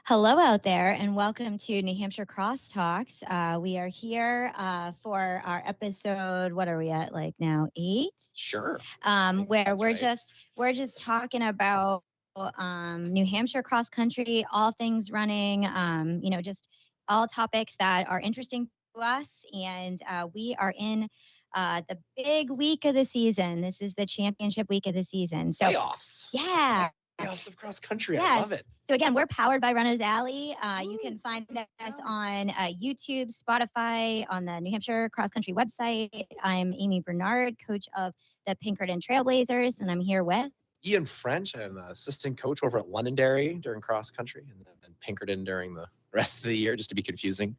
Hello out there, and welcome to New Hampshire Crosstalks. We are here for our episode. What are we at? Like now 8? Sure. Where we're right. just talking about New Hampshire cross country, all things running. Just all topics that are interesting to us. And we are in the big week of the season. This is the championship week of the season. So Playoffs. yeah. Playoffs of cross country. Yes. I love it. So again, we're powered by Runners Alley. You can find us on YouTube, Spotify, on the New Hampshire Cross Country website. I'm Amy Bernard, coach of the Pinkerton Trailblazers, and I'm here with Ian French. I'm the assistant coach over at Londonderry during cross country, and then Pinkerton during the rest of the year, just to be confusing.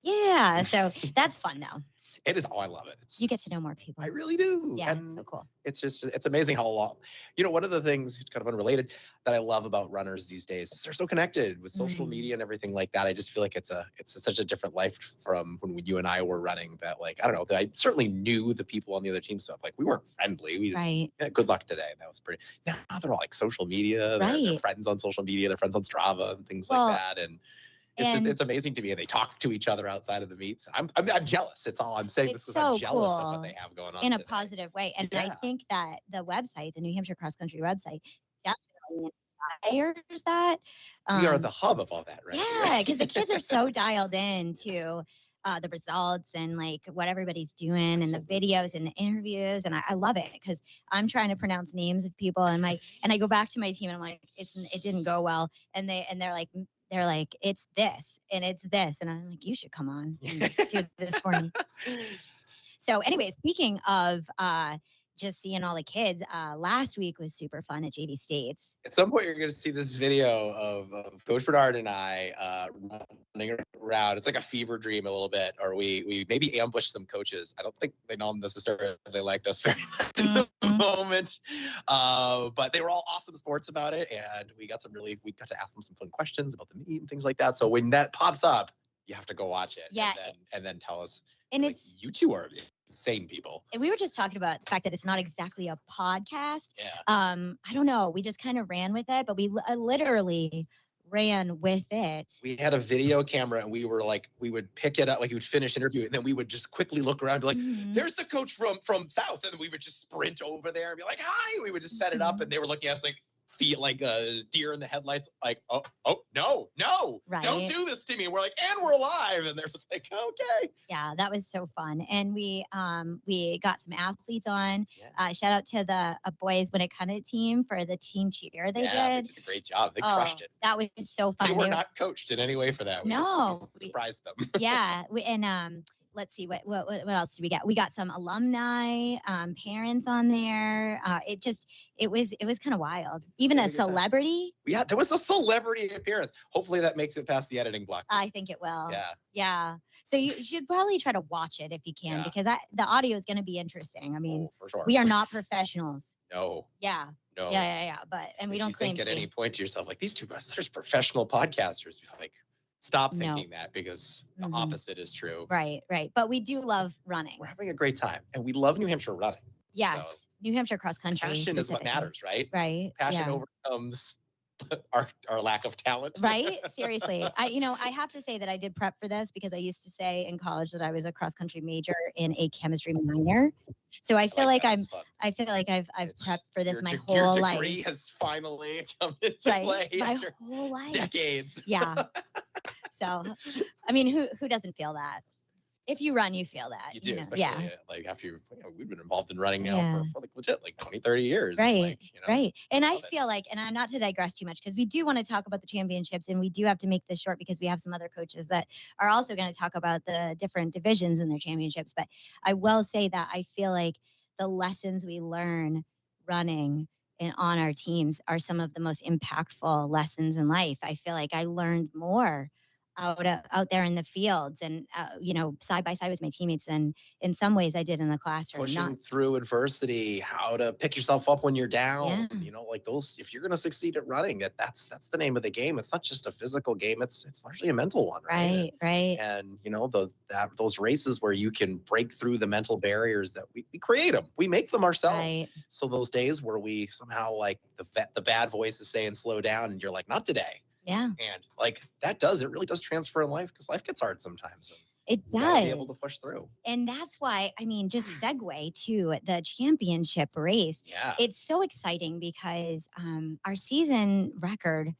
Yeah, so that's fun though. It is. Oh, I love it. You get to know more people. I really do. Yeah, and it's so cool. It's amazing how long, one of the things kind of unrelated that I love about runners these days is they're so connected with social media and everything like that. I just feel like it's such a different life from when you and I were running that, like, I don't know, I certainly knew the people on the other team stuff. Like, we weren't friendly. We just, yeah, good luck today. That was pretty, now they're all like social media. They're friends on social media. They're friends on Strava and things like that. And it's amazing to me, and they talk to each other outside of the meets. I'm jealous. It's all I'm saying. This because I'm jealous of what they have going on in a positive way. And I think that the website, the New Hampshire Cross Country website, definitely inspires that. We are the hub of all that, right? Yeah, because the kids are so dialed in to the results and like what everybody's doing and the videos and the interviews, and I love it because I'm trying to pronounce names of people and I go back to my team and I'm like, it didn't go well, and they're like, it's this and it's this. And I'm like, you should come on and do this for me. So anyway, speaking of just seeing all the kids, last week was super fun at JV States. At some point, you're going to see this video of Coach Bernard and I running around. It's like a fever dream a little bit, or we maybe ambushed some coaches. I don't think they know necessarily they liked us very much in the moment, but they were all awesome sports about it, and we got to ask them some fun questions about the meet and things like that. So when that pops up, you have to go watch it, and then tell us. And like, you two are insane people. And we were just talking about the fact that it's not exactly a podcast. Yeah. I don't know. We just kind of ran with it, but we literally ran with it. We had a video camera, and we would pick it up, like we would finish interview, and then we would just quickly look around and be like, there's the coach from South. And then we would just sprint over there and be like, hi. We would just set it up, and they were looking at us like like a deer in the headlights, like, oh no, right. Don't do this to me. And we're like, and we're alive. And they're just like, okay. Yeah, that was so fun. And we got some athletes on. Shout out to the boys when it kind team for the team cheer they did. They did a great job. They crushed it. That was so fun. They were not coached in any way for that. We surprised them. Yeah. Let's see, what else do we get? We got some alumni, parents on there. It was kind of wild. Even a celebrity. Yeah, there was a celebrity appearance. Hopefully that makes it past the editing block. I think it will. Yeah. So you should probably try to watch it if you can, because the audio is going to be interesting. I mean, for sure. We are not professionals. No. Yeah. No. Yeah. But we don't claim to be. At any point to yourself, like, these two guys, there's professional podcasters. Like, stop thinking that, because the opposite is true. Right. But we do love running. We're having a great time, and we love New Hampshire running. Yes. So New Hampshire cross country. Passion is what matters, right? Right. Passion overcomes our lack of talent. Right. Seriously. I have to say that I did prep for this, because I used to say in college that I was a cross country major in a chemistry minor. So I feel like I've prepped for this my whole life. Your degree has finally come into play my after whole life. Decades. Yeah. So, I mean, who doesn't feel that? If you run, you feel that. You do, especially like after we've been involved in running now for like legit like 20, 30 years. Right, right. And I feel like, and I'm not to digress too much, because we do want to talk about the championships, and we do have to make this short because we have some other coaches that are also going to talk about the different divisions in their championships. But I will say that I feel like the lessons we learn running and on our teams are some of the most impactful lessons in life. I feel like I learned more out there in the fields and side by side with my teammates than in some ways I did in the classroom. Pushing through adversity, how to pick yourself up when you're down. Like those, if you're going to succeed at running, that's the name of the game. It's not just a physical game. It's largely a mental one, right? Right. And those races where you can break through the mental barriers, that we create them, we make them ourselves. Right. So those days where we somehow, like, the bad voice is saying slow down, and you're like, not today. Yeah. And like it really does transfer in life, because life gets hard sometimes. And It you gotta be does. able to push through. And that's why, I mean, just segue to the championship race. Yeah. It's so exciting because our season record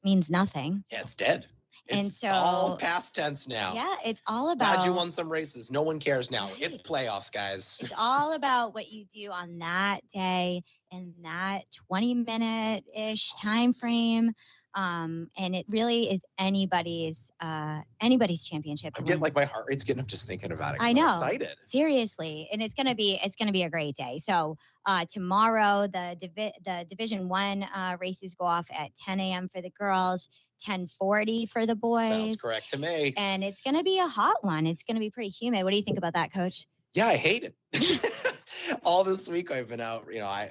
means nothing. Yeah, it's dead. And It's so all past tense now. Yeah, it's all about. Glad you won some races. No one cares now. Right. It's playoffs, guys. It's all about what you do on that day in that 20-minute-ish time frame. And it really is anybody's championship to I'm getting win. like my heart rate's getting up just thinking about it. I know. I'm excited. Seriously, and it's gonna be a great day. So tomorrow the Division 1 races go off at 10 a.m. for the girls, 10:40 for the boys. Sounds correct to me. And it's gonna be a hot one. It's gonna be pretty humid. What do you think about that, Coach? Yeah, I hate it. All this week I've been out,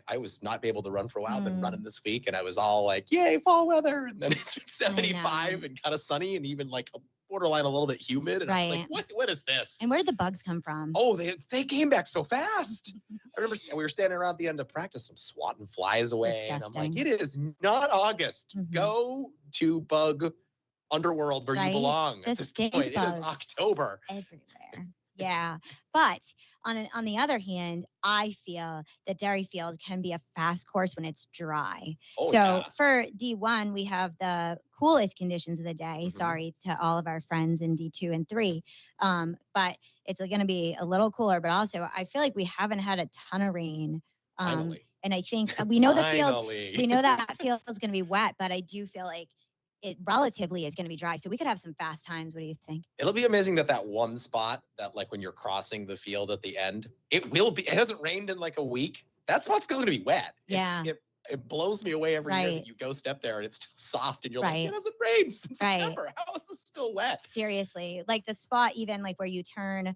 I was not able to run for a while. I've been running this week, and I was all like, yay, fall weather. And then it's been 75 and kind of sunny, and even like borderline a little bit humid. And I was like, what is this? And where did the bugs come from? Oh, they came back so fast. I remember we were standing around the end of practice, I'm swatting flies away. Disgusting. And I'm like, it is not August. Go to bug underworld where you belong at this point. It is October. Everywhere. Yeah. But on the other hand, I feel that Dairyfield can be a fast course when it's dry. For D1, we have the coolest conditions of the day. Sorry to all of our friends in D2 and 3. But it's going to be a little cooler, but also I feel like we haven't had a ton of rain. And I think we know that field is going to be wet, but I do feel like it relatively is going to be dry. So we could have some fast times. What do you think? It'll be amazing that one spot that, like, when you're crossing the field at the end, it hasn't rained in like a week. That spot's going to be wet. Yeah. It blows me away every year that you go step there and it's still soft and you're like, it hasn't rained since September. How is this still wet? Seriously. Like the spot, even like where you turn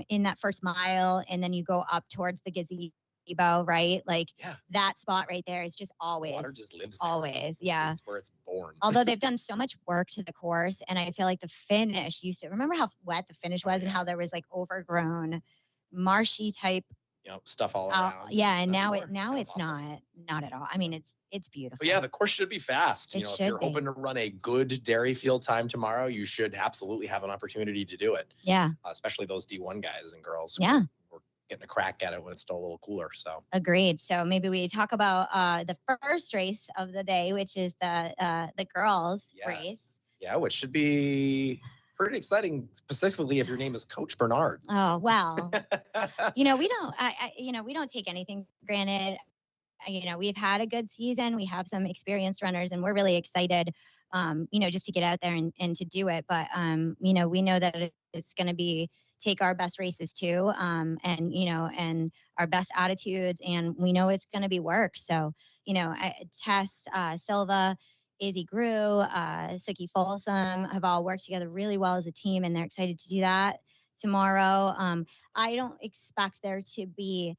in that first mile and then you go up towards the gazebo, right? Like that spot right there is just always. Water just lives there. Always. Yeah. It's where it's born. Although they've done so much work to the course, and I feel like the finish used to, remember how wet the finish was and how there was like overgrown, marshy type stuff all around. Yeah, and now it's awesome. not at all. I mean, it's beautiful. But yeah, the course should be fast. If you're hoping to run a good Dairyfield time tomorrow, you should absolutely have an opportunity to do it. Yeah. Especially those D1 guys and girls. Yeah. We're getting a crack at it when it's still a little cooler. So agreed. So maybe we talk about the first race of the day, which is the girls race. Yeah, which should be pretty exciting, specifically if your name is Coach Bernard. Oh, well, we don't take anything for granted. We've had a good season. We have some experienced runners, and we're really excited, just to get out there and to do it. But, we know that it's going to take our best races too, and our best attitudes, and we know it's going to be work. So, Tess Silva, Izzy Grew, Suki Folsom have all worked together really well as a team, and they're excited to do that tomorrow. I don't expect there to be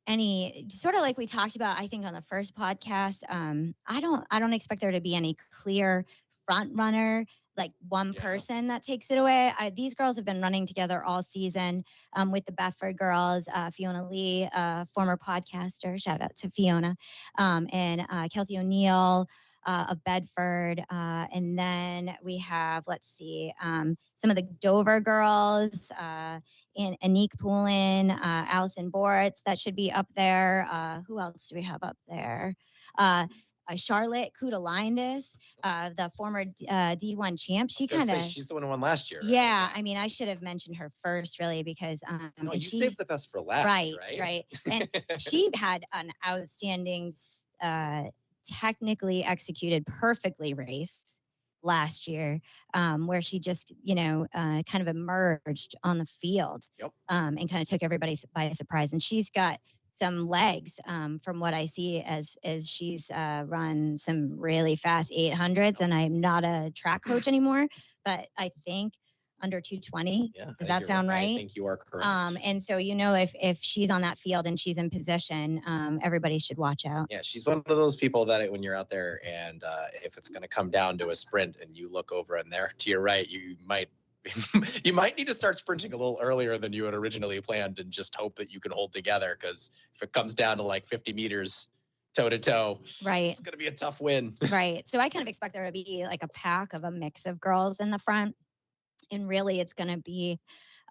any, sort of like we talked about, I think on the first podcast. I don't expect there to be any clear front runner, like one person that takes it away. These girls have been running together all season with the Bedford girls, Fiona Lee, former podcaster, shout out to Fiona, and Kelsey O'Neill of Bedford. And then we have, some of the Dover girls, and Anique Poulin, Allison Boritz, that should be up there. Who else do we have up there? Charlotte Kutalindis, the former D1 champ. She's the one who won last year. Yeah, I mean, I should have mentioned her first, really, because you saved the best for last, right. And she had an outstanding, technically executed perfectly race last year, where she just kind of emerged on the field, and kind of took everybody by surprise. And she's got some legs, from what I see, as she's run some really fast 800s. And I'm not a track coach anymore, but I think under 220. Does that sound right? I think you are correct. And so, if she's on that field and she's in position, everybody should watch out. Yeah, she's one of those people that when you're out there and if it's going to come down to a sprint and you look over and there to your right, you might need to start sprinting a little earlier than you had originally planned and just hope that you can hold together, because if it comes down to like 50 meters, toe to toe. Right. It's going to be a tough win. Right. So I kind of expect there to be like a pack of a mix of girls in the front. And really it's going to be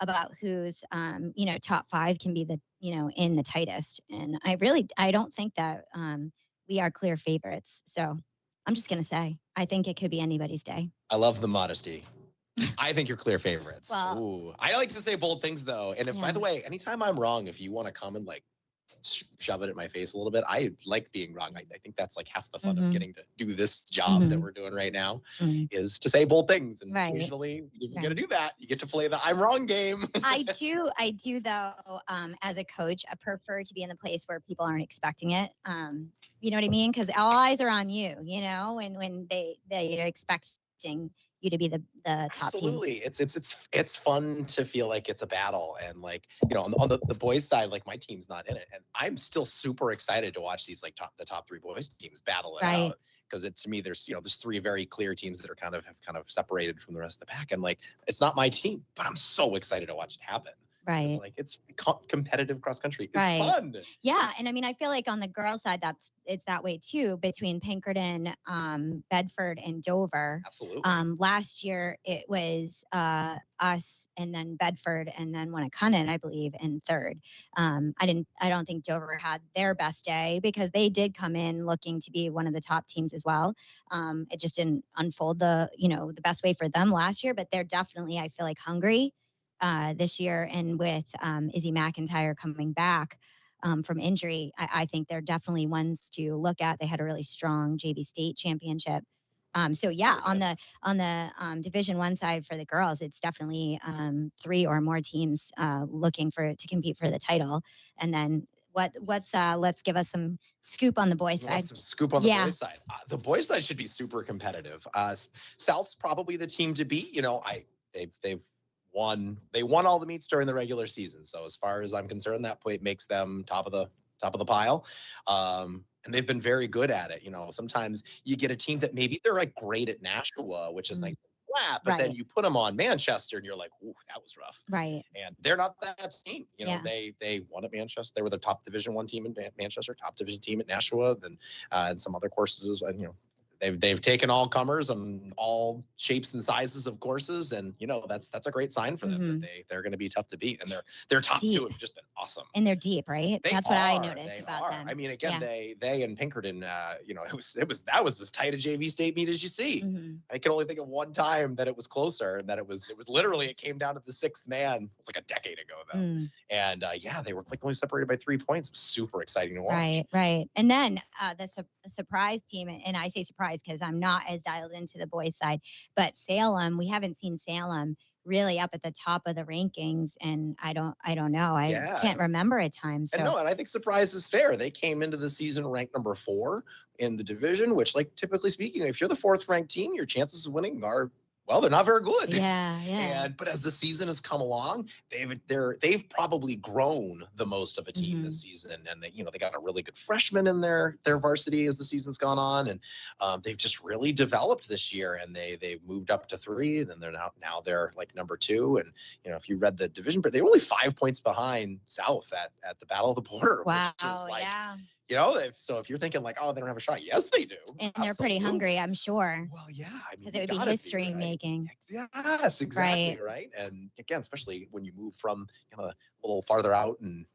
about who's, top 5 can be the, in the tightest. And I don't think that we are clear favorites. So I'm just going to say, I think it could be anybody's day. I love the modesty. I think you're clear favorites. Well, ooh, I like to say bold things though. And if, by the way, anytime I'm wrong, if you want to come and like shove it in my face a little bit, I like being wrong. I think that's like half the fun of getting to do this job that we're doing right now is to say bold things. And occasionally, if you're going to do that, you get to play the I'm wrong game. I do though, as a coach, I prefer to be in the place where people aren't expecting it. You know what I mean? Because all eyes are on you, when they're expecting you to be the top team. Absolutely. It's fun to feel like it's a battle. And like, on the boys side, like my team's not in it. And I'm still super excited to watch these like the top 3 boys teams battle it out. Because to me, there's 3 very clear teams that are kind of separated from the rest of the pack. And like, it's not my team, but I'm so excited to watch it happen. Right. It's like it's competitive cross country. It's fun. Yeah. And I mean, I feel like on the girls' side, it's that way too, between Pinkerton, Bedford, and Dover. Absolutely. Last year it was us and then Bedford and then Winnacunnet, I believe, in third. I don't think Dover had their best day because they did come in looking to be one of the top teams as well. It just didn't unfold the best way for them last year, but they're definitely, I feel like, hungry this year. And with Izzy McIntyre coming back from injury, I think they're definitely ones to look at. They had a really strong JV state championship. So yeah, on the Division I side for the girls, it's definitely 3 or more teams looking to compete for the title. And then let's give us some scoop on the boys side. Some scoop on the boys side. The boys side should be super competitive. South's probably the team to beat. They've won all the meets during the regular season. So as far as I'm concerned, that point makes them top of the pile. And they've been very good at it. Sometimes you get a team that maybe they're like great at Nashua, which is nice and flat, but then you put them on Manchester and you're like, ooh, that was rough. Right. And they're not that team. They won at Manchester. They were the top Division I team in Manchester, top division team at Nashua, and some other courses as well. They've taken all comers on all shapes and sizes of courses, and that's a great sign for them that they're going to be tough to beat, and their top deep. 2 have just been awesome. And they're deep, right? That's what I noticed about them. I mean, again, they and Pinkerton, that was as tight a JV state meet as you see. I can only think of one time that it was closer, and that it was literally it came down to the 6th man. It's like a decade ago though, and they were like only separated by 3 points. It was super exciting to watch. Right. And then the surprise team, and I say surprise because I'm not as dialed into the boys side, but Salem, we haven't seen Salem really up at the top of the rankings, and I don't know. I can't remember a time. So. And I think surprise is fair. They came into the season ranked number 4 in the division, which, like, typically speaking, if you're the 4th ranked team, your chances of winning are, well, they're not very good. Yeah. But as the season has come along, they've probably grown the most of a team this season, and they got a really good freshman in their varsity as the season's gone on, and they've just really developed this year, and they moved up to 3, and then they're now they're like number 2, and if you read the division, but they're only 5 points behind South at the Battle of the Border. Wow, which is like, yeah. So if you're thinking like, oh, they don't have a shot, yes, they do. And they're pretty hungry, I'm sure. Well, yeah. Because it would be history making. Yes, exactly. Right. And again, especially when you move from a little farther out and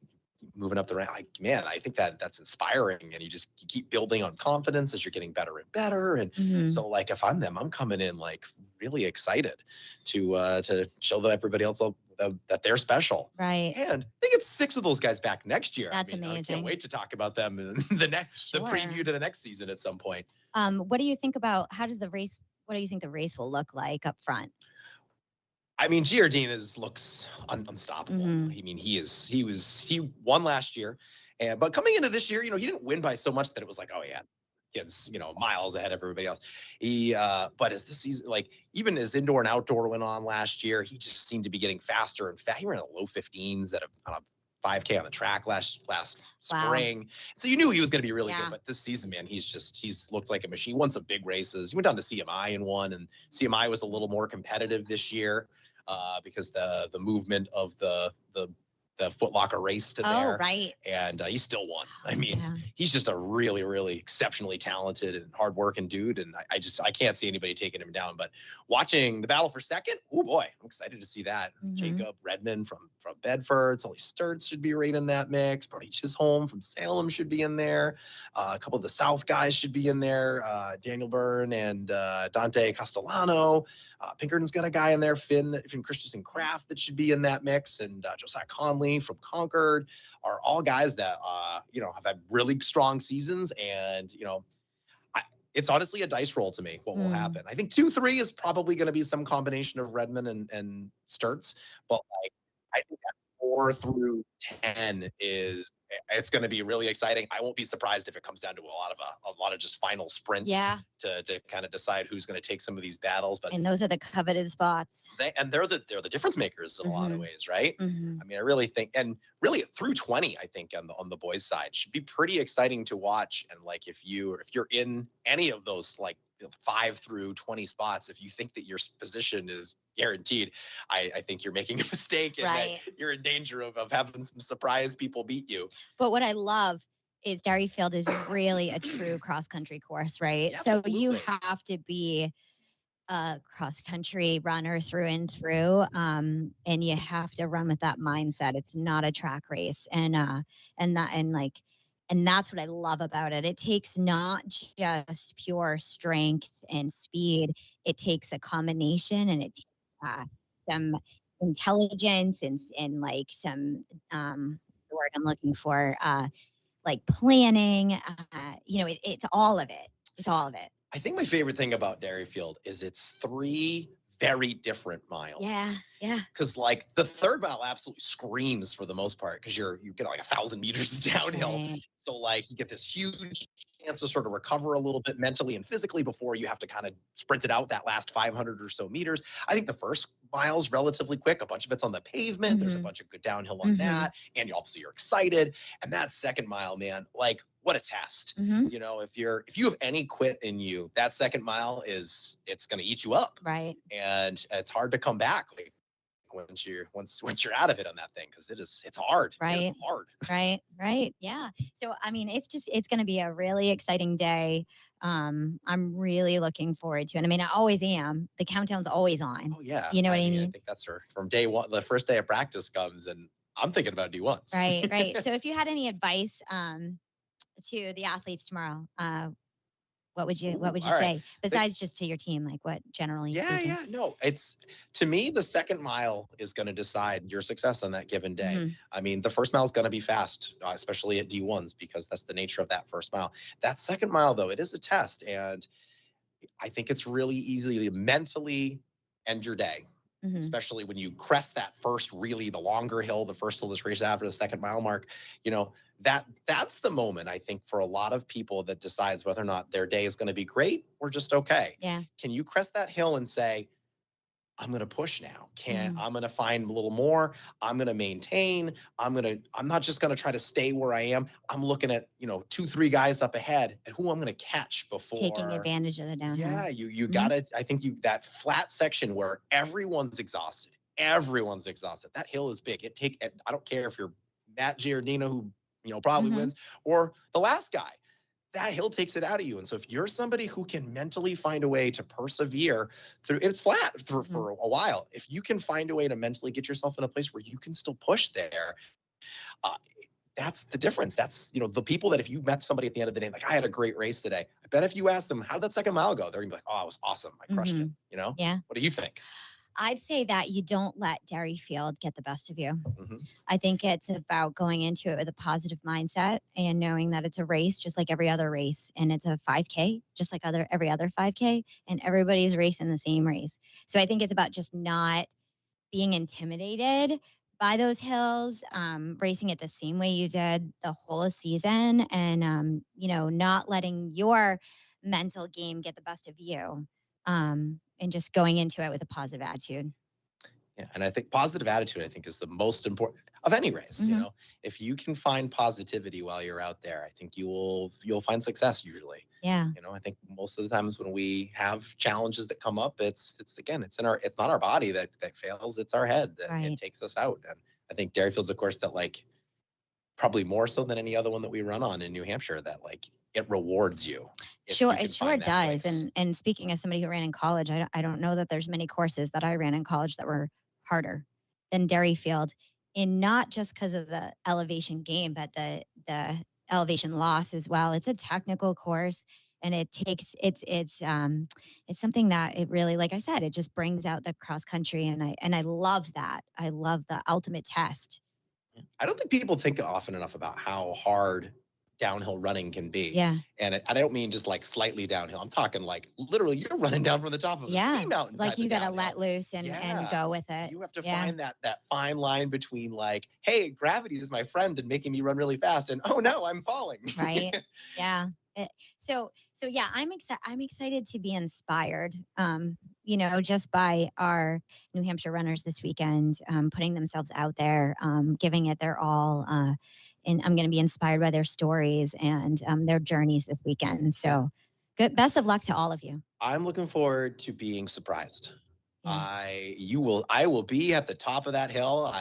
moving up the rank, I think that's inspiring, and you keep building on confidence as you're getting better and better. And so, like, if I'm them, I'm coming in like really excited to show everybody else that they're special. Right. And they get 6 of those guys back next year. That's amazing. I can't wait to talk about them in the preview to the next season at some point. What do you think about what do you think the race will look like up front? I mean, Giardina looks unstoppable. I mean, he won last year, but coming into this year, he didn't win by so much that it was like, oh yeah, kid's miles ahead of everybody else. But as the season, like, even as indoor and outdoor went on last year, he just seemed to be getting faster and faster. He ran in the low 15s on a 5K on the track last spring. So you knew he was going to be really good. But this season, man, he's looked like a machine. He won some big races. He went down to CMI and won, and CMI was a little more competitive this year because the movement of the the Foot Locker race to Oh, there. right. And he still won. I mean, Yeah. he's just a really, really exceptionally talented and hardworking dude. And I can't see anybody taking him down. But watching the battle for second, oh boy, I'm excited to see that. Jacob Redmond from Bedford, Sully Sturts should be right in that mix. Brody Chisholm from Salem should be in there. A couple of the South guys should be in there. Daniel Byrne and Dante Castellano. Pinkerton's got a guy in there, Finn Christensen Craft, that should be in that mix, and Josiah Conley from Concord are all guys that have had really strong seasons, and it's honestly a dice roll to me what will happen. I think 2-3 is probably going to be some combination of Redmond and Sturts, but I think that 4 through 10 it's going to be really exciting. I won't be surprised if it comes down to a lot of just final sprints to kind of decide who's going to take some of these battles. But and those are the coveted spots. They're the difference makers in a lot of ways, right? I mean, I really think, and really through 20, I think on the boys' side should be pretty exciting to watch. And like if you're in any of those 5 through 20 spots, if you think that your position is guaranteed, I think you're making a mistake, and that you're in danger of having some surprise people beat you. But what I love is Derryfield is really a true cross-country course, right? Yeah, so you have to be a cross-country runner through and through, and you have to run with that mindset. It's not a track race, and that's what I love about it. It takes not just pure strength and speed. It takes a combination, and it takes some intelligence and like some the word I'm looking for, like planning. It's all of it. It's all of it. I think my favorite thing about Derryfield is it's 3 very different miles. Yeah. Because the third mile absolutely screams for the most part, because you get 1,000 meters downhill. Right. So you get this huge chance to sort of recover a little bit mentally and physically before you have to kind of sprint it out that last 500 or so meters. I think the first mile's relatively quick. A bunch of it's on the pavement. There's a bunch of good downhill on that. And obviously you're excited. And that second mile, man, what a test. If you have any quit in you, that second mile it's going to eat you up. Right. And it's hard to come back once you're out of it on that thing, because it's hard. Right. It's hard. Right. Yeah. So I mean, it's going to be a really exciting day. I'm really looking forward to it. I mean, I always am. The countdown's always on. Oh yeah. You know what I mean? I think that's from day one. The first day of practice comes, and I'm thinking about D1s. Right. So if you had any advice to the athletes tomorrow, what would you say besides just to your team? What generally? Yeah. No, it's, to me, the second mile is going to decide your success on that given day. I mean, the first mile is going to be fast, especially at D1s, because that's the nature of that first mile. That second mile, though, it is a test, and I think it's really easy to mentally end your day. Especially when you crest that first, really the longer hill, the first hill that's raised after the second mile mark, that's the moment, I think, for a lot of people that decides whether or not their day is going to be great or just okay. Yeah. Can you crest that hill and say, I'm going to push now. I'm going to find a little more. I'm going to maintain. I'm not just going to try to stay where I am. I'm looking at, 2-3 guys up ahead and who I'm going to catch before taking advantage of the downhill. Yeah. You gotta, I think that flat section where everyone's exhausted. That hill is big. I don't care if you're Matt Giardino, who, probably wins, or the last guy. That hill takes it out of you. And so if you're somebody who can mentally find a way to persevere through, it's flat for a while. If you can find a way to mentally get yourself in a place where you can still push there, that's the difference. That's, the people that if you met somebody at the end of the day, I had a great race today. I bet if you ask them, how'd that second mile go? They're gonna be like, oh, it was awesome. I crushed it. Yeah. What do you think? I'd say that you don't let Derryfield get the best of you. I think it's about going into it with a positive mindset and knowing that it's a race just like every other race, and it's a 5K just like every other 5K, and everybody's racing the same race. So I think it's about just not being intimidated by those hills, racing it the same way you did the whole season, and not letting your mental game get the best of you. And just going into it with a positive attitude. Yeah, and I think positive attitude, is the most important of any race. If you can find positivity while you're out there, I think you'll find success usually. Yeah. I think most of the times when we have challenges that come up, it's not our body that fails, it's our head that it takes us out. And I think Dairyfield's a course that like probably more so than any other one that we run on in New Hampshire that like it rewards you. Sure, it sure does. And speaking as somebody who ran in college, I don't know that there's many courses that I ran in college that were harder than Dairyfield, and not just because of the elevation gain, but the elevation loss as well. It's a technical course, and it's something that it really, like I said, it just brings out the cross country, and I love that. I love the ultimate test. I don't think people think often enough about how hard downhill running can be. Yeah. And I don't mean just like slightly downhill. I'm talking like literally you're running down from the top of a ski mountain. Like you got to let loose and go with it. You have to find that fine line between like, hey, gravity is my friend and making me run really fast, and oh no, I'm falling. Right. Yeah. So yeah, I'm excited to be inspired, just by our New Hampshire runners this weekend, putting themselves out there, giving it their all. And I'm going to be inspired by their stories and their journeys this weekend. So good. Best of luck to all of you. I'm looking forward to being surprised. Yeah. I will be at the top of that hill.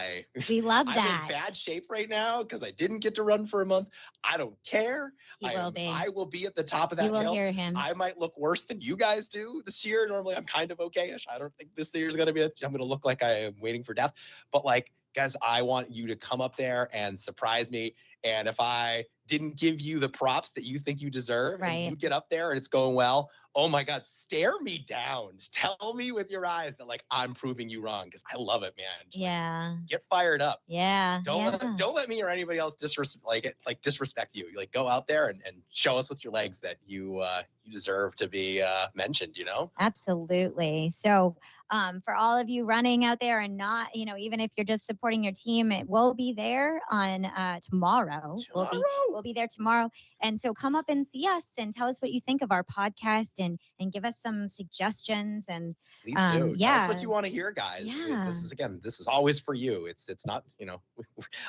We love that. I'm in bad shape right now because I didn't get to run for a month. I don't care. I will be at the top of that hill. You will hear him. I might look worse than you guys do this year. Normally I'm kind of okay-ish. I don't think this year's going to be, I'm going to look like I am waiting for death. But like, guys, I want you to come up there and surprise me. And if I didn't give you the props that you think you deserve, and you get up there and it's going well, oh my God, stare me down. Just tell me with your eyes that like I'm proving you wrong, because I love it, man. Just, like, get fired up. Yeah. Don't let me or anybody else disrespect you. Like go out there and show us with your legs that you deserve to be mentioned, Absolutely. So for all of you running out there and not, even if you're just supporting your team, it will be there on tomorrow. We'll be there tomorrow. And so come up and see us and tell us what you think of our podcast and give us some suggestions. And please do. Tell us what you want to hear, guys. Yeah. This is always for you. It's not,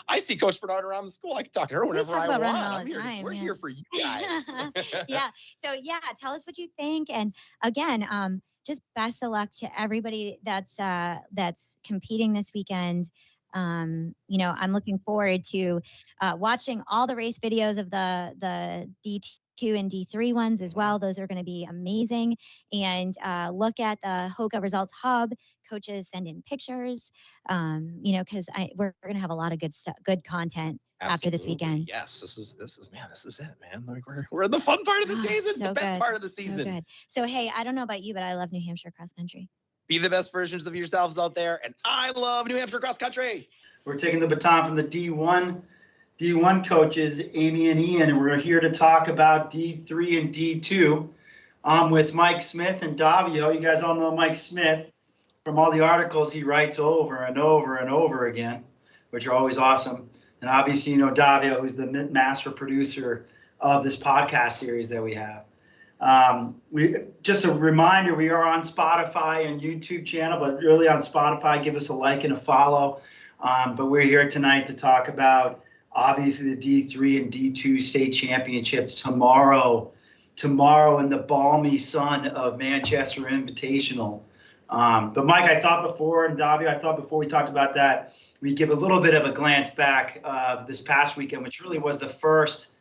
I see Coach Bernard around the school. I can talk to her whenever I want. We're here for you guys. Yeah. So yeah, tell us what you think. And again, just best of luck to everybody that's competing this weekend. I'm looking forward to watching all the race videos of the D2 and D3 ones as well. Those are going to be amazing. And look at the Hoka Results Hub. Coaches send in pictures, because we're going to have a lot of good content. Absolutely. After this weekend. Yes, this is it, man. Like we're in the fun part of the season, the best part of the season. So good. So hey, I don't know about you, but I love New Hampshire cross country. Be the best versions of yourselves out there, and I love New Hampshire cross country. We're taking the baton from the D1 coaches, Amy and Ian, and we're here to talk about D3 and D2. I'm with Mike Smith and Davio. You guys all know Mike Smith from all the articles he writes over and over and over again, which are always awesome. And obviously, Davio, who's the master producer of this podcast series that we have. Just a reminder, we are on Spotify and YouTube channel, but really on Spotify, give us a like and a follow. But we're here tonight to talk about, obviously, the D3 and D2 state championships tomorrow in the balmy sun of Manchester Invitational. But Mike, I thought before, and Davio, before we talked about that, we give a little bit of a glance back this past weekend, which really was the first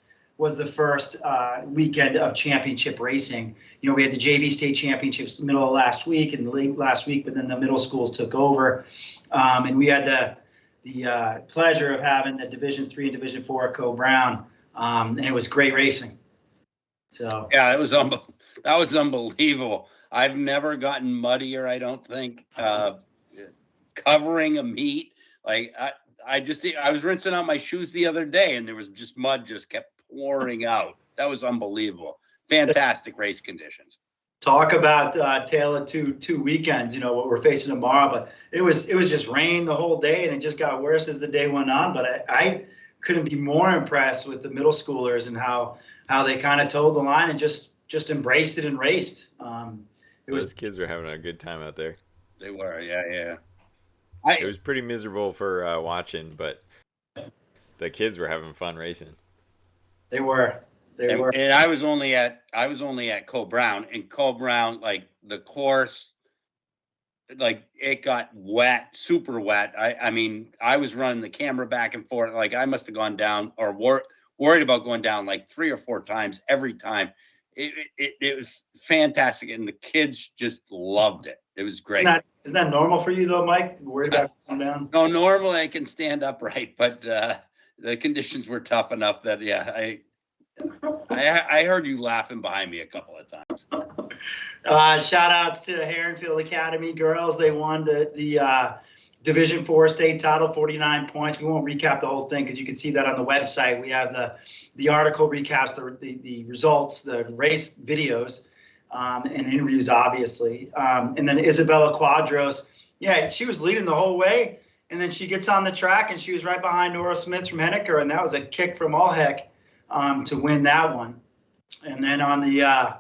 weekend of championship racing. We had the JV state championships middle of last week and late last week, but then the middle schools took over, and we had the pleasure of having the Division III and Division IV Co-Brown, and it was great racing. So yeah, that was unbelievable. I've never gotten muddier, I don't think, covering a meet. Like I was rinsing out my shoes the other day, and there was just mud just kept pouring out. That was unbelievable. Fantastic race conditions. Talk about tale of two weekends. What we're facing tomorrow, but it was just rain the whole day, and it just got worse as the day went on. But I couldn't be more impressed with the middle schoolers and how they kind of toed the line and just embraced it and raced. Those kids were having a good time out there. They were, yeah. It was pretty miserable for watching, but the kids were having fun racing. They were. And I was only at Co-Brown, and Co-Brown, like the course like it got wet, super wet. I mean, I was running the camera back and forth. Like I must have gone down or worried about going down like 3 or 4 times every time. It was fantastic, and the kids just loved it. It was great. Isn't that normal for you though, Mike? Worried about going down? No, normally I can stand upright, but the conditions were tough enough that I heard you laughing behind me a couple of times. Shout outs to Herrinfield Academy girls. They won the Division 4 state title, 49 points. We won't recap the whole thing because you can see that on the website. We have the article recaps the results, the race videos, and interviews, obviously. And then Isabella Quadros, yeah, she was leading the whole way. And then she gets on the track and she was right behind Nora Smith from Henniker. And that was a kick from all heck to win that one. And then on the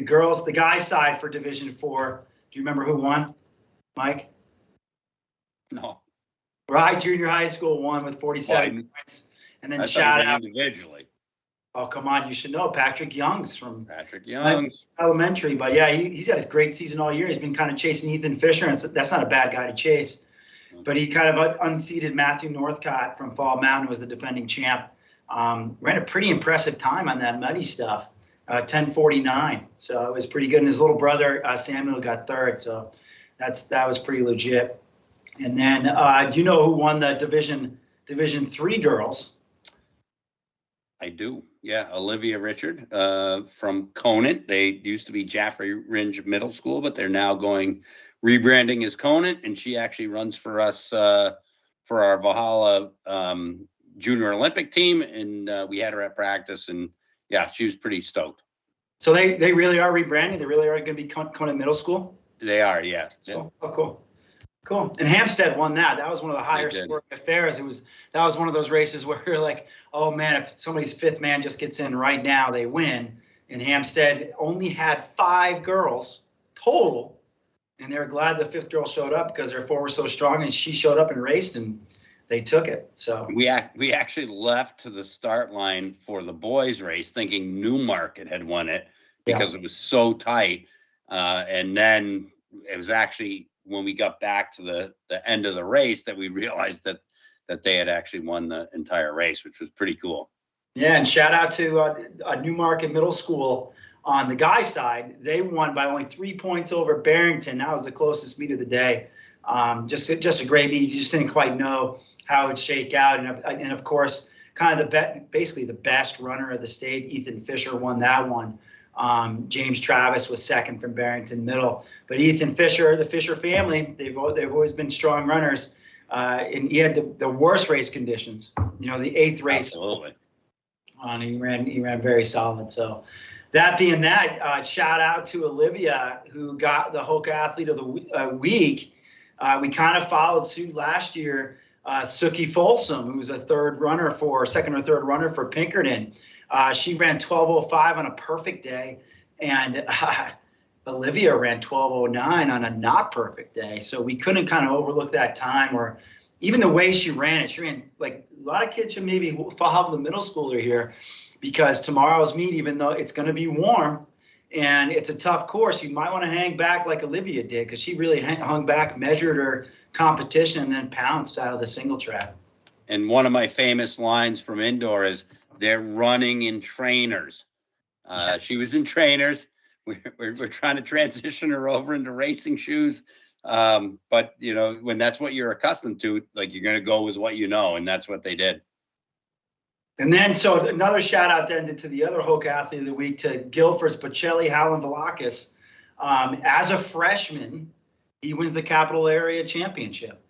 girls, the guys side for Division 4, do you remember who won, Mike? No. Rye Junior High School won with 47 points. And then shout out individually. Oh, come on, you should know Patrick Youngs from elementary. But yeah, he's had a great season all year. He's been kind of chasing Ethan Fisher, and that's not a bad guy to chase. But he kind of unseated Matthew Northcott from Fall Mountain, who was the defending champ. Ran a pretty impressive time on that muddy stuff, 10:49. So it was pretty good. And his little brother Samuel got third. So that was pretty legit. And then do you know who won the Division 3 girls? I do. Yeah, Olivia Richard from Conant. They used to be Jaffrey Ringe Middle School, but they're now rebranding as Conant, and she actually runs for us for our Valhalla Junior Olympic team, and we had her at practice, and yeah, she was pretty stoked. So they really are rebranding. They really are going to be Conant Middle School. They are, yeah. So, oh, cool. Cool. And Hampstead won that. That was one of the higher scoring affairs. That was one of those races where you're like, oh man, if somebody's fifth man just gets in right now, they win. And Hampstead only had 5 girls total. And they were glad the 5th girl showed up because their 4 were so strong, and she showed up and raced and they took it. So we actually left to the start line for the boys race thinking Newmarket had won it because it was so tight. And then it was actually when we got back to the end of the race that we realized that they had actually won the entire race, which was pretty cool. Yeah, and shout out to Newmarket Middle School on the guys' side. They won by only 3 points over Barrington. That was the closest meet of the day. Just a great meet. You just didn't quite know how it would shake out. And of course, kind of basically the best runner of the state, Ethan Fisher, won that one. James Travis was second from Barrington Middle, but Ethan Fisher, the Fisher family, they've always been strong runners, and he had the worst race conditions. You know, the 8th race. Absolutely. And he ran very solid. So, that being that, shout out to Olivia, who got the Hoka Athlete of the Week. We kind of followed suit last year. Suki Folsom, who's a second or third runner for Pinkerton. She ran 12:05 on a perfect day, and Olivia ran 12:09 on a not perfect day. So we couldn't kind of overlook that time, or even the way she ran it. She ran like a lot of kids should maybe follow the middle schooler here, because tomorrow's meet, even though it's going to be warm and it's a tough course, you might want to hang back like Olivia did, because she really hung back, measured her competition, and then pounced out of the single track. And one of my famous lines from indoor is, "They're running in trainers." She was in trainers. We're trying to transition her over into racing shoes. But, you know, when that's what you're accustomed to, like, you're going to go with what you know, and that's what they did. And then, so another shout out then to the other Hoka Athlete of the Week, to Guilford's Bocelli Howland Velakis. As a freshman, he wins the Capital Area Championship.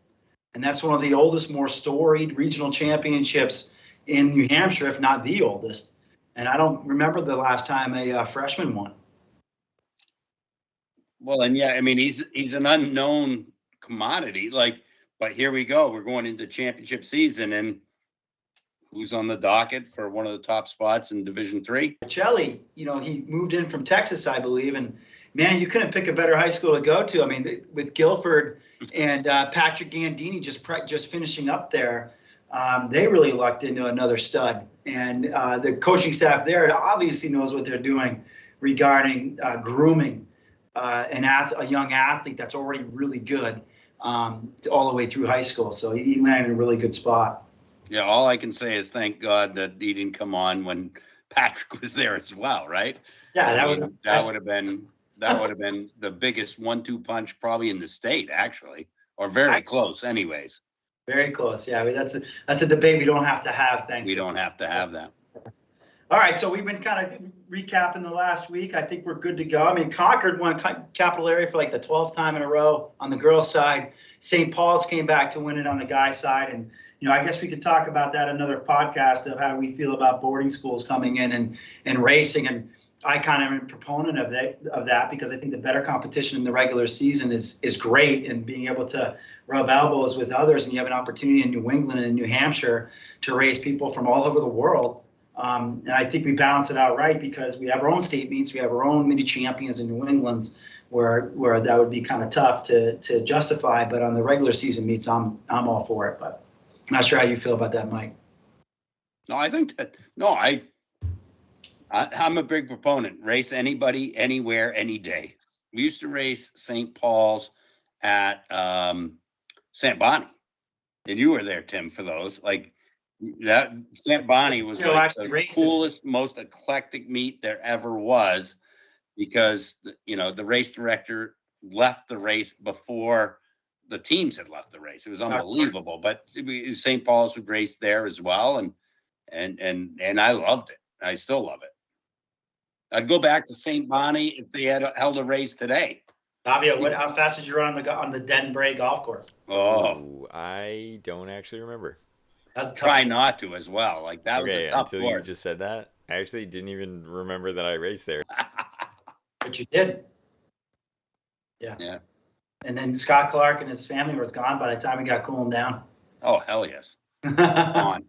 And that's one of the oldest, more storied regional championships in New Hampshire, if not the oldest. And I don't remember the last time a freshman won. Well, and yeah, I mean, he's an unknown commodity. But here we go. We're going into championship season, and who's on the docket for one of the top spots in Division 3? Bocelli, you know, he moved in from Texas, I believe, and man, you couldn't pick a better high school to go to. I mean, with Guilford and Patrick Gandini just finishing up there. They really lucked into another stud, and the coaching staff there obviously knows what they're doing regarding grooming a young athlete that's already really good all the way through high school. So he landed in a really good spot. Yeah, all I can say is thank God that he didn't come on when Patrick was there as well, right? Yeah, that would have been the biggest 1-2 punch probably in the state, actually, or very close, anyways. Very close. Yeah, I mean, that's a debate we don't have to have. Thankfully. We don't have to have that. All right, so we've been kind of recapping the last week. I think we're good to go. I mean, Concord won Capital Area for like the 12th time in a row on the girls' side. St. Paul's came back to win it on the guys' side. And, I guess we could talk about that another podcast of how we feel about boarding schools coming in and racing. And I kind of am a proponent of that because I think the better competition in the regular season is great, and being able to rub elbows with others. And you have an opportunity in New England and in New Hampshire to raise people from all over the world. And I think we balance it out right because we have our own state meets, we have our own mini champions in New England's where that would be kind of tough to justify. But on the regular season meets, I'm all for it. But I'm not sure how you feel about that, Mike. No, I think that I'm a big proponent. Race anybody, anywhere, any day. We used to race St. Paul's at St. Bonnie, and you were there, Tim, for those. Like that, St. Bonnie was like the coolest, most eclectic meet there ever was, because the race director left the race before the teams had left the race. It was unbelievable. But St. Paul's would race there as well, and I loved it. I still love it. I'd go back to St. Bonnie if they had held a race today. Davia, how fast did you run on the Denbury golf course? Oh, I don't actually remember. Try not to as well. Like that was a tough until course. You just said that. I actually didn't even remember that I raced there. But you did. Yeah. Yeah. And then Scott Clark and his family was gone by the time he got cooling down. Oh, hell yes. On.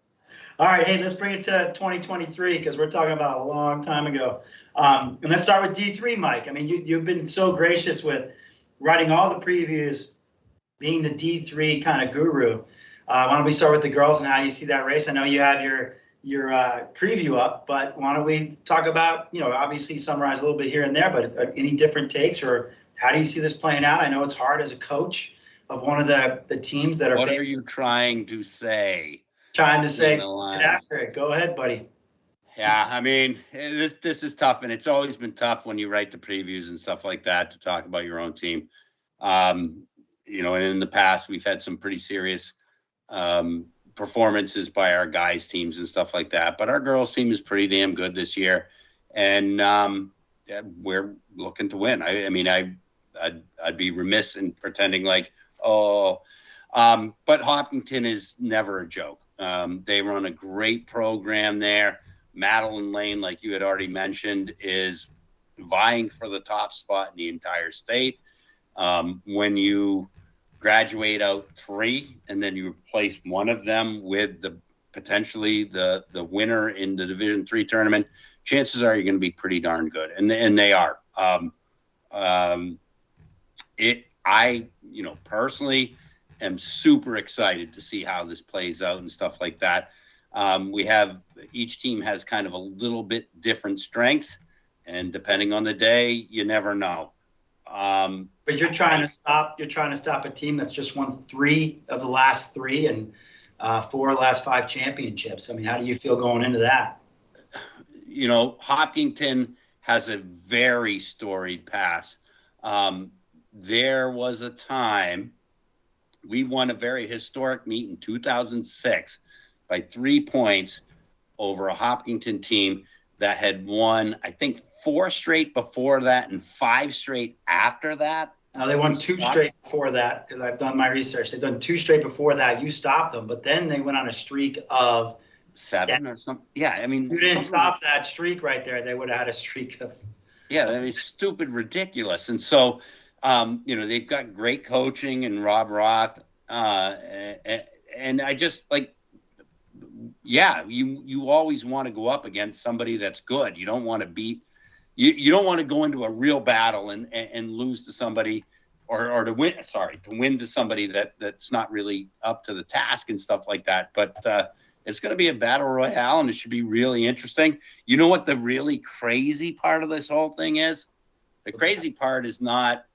All right, hey, let's bring it to 2023 because we're talking about a long time ago. And let's start with D3, Mike. I mean, you've been so gracious with writing all the previews, being the D3 kind of guru. Why don't we start with the girls and how you see that race? I know you have your preview up, but why don't we talk about, obviously summarize a little bit here and there, but any different takes, or how do you see this playing out? I know it's hard as a coach of one of the teams that are. What are you trying to say? Trying to say, get after it. Go ahead, buddy. Yeah, I mean, this is tough, and it's always been tough when you write the previews and stuff like that to talk about your own team. And in the past, we've had some pretty serious performances by our guys' teams and stuff like that. But our girls' team is pretty damn good this year, and we're looking to win. I'd be remiss in pretending like, but Hopkinton is never a joke. They run a great program there. Madeline Lane, like you had already mentioned, is vying for the top spot in the entire state. When you graduate out 3 and then you replace one of them with potentially the winner in the Division III tournament, chances are you're going to be pretty darn good, and they are. I personally am super excited to see how this plays out and stuff like that. Each team has kind of a little bit different strengths, and depending on the day, you never know. But you're trying to stop a team that's just won 3 of the last 3 and 4 of the last 5 championships. I mean, how do you feel going into that? Hopkinton has a very storied past. There was a time we won a very historic meet in 2006 by 3 points over a Hopkinton team that had won, I think, 4 straight before that and 5 straight after that. No, they won 2 straight before that because I've done my research. They've done 2 straight before that. You stopped them, but then they went on a streak of 7 or something. Yeah, I mean, you didn't stop that streak right there. They would have had a streak of. Yeah, I mean, stupid, ridiculous. And so, they've got great coaching and Rob Roth, and I just like. Yeah, you always want to go up against somebody that's good. You don't want to beat. You don't want to go into a real battle and lose to somebody, or to win to somebody that's not really up to the task and stuff like that. But it's going to be a battle royale, and it should be really interesting. You know what the really crazy part of this whole thing is? The crazy part is not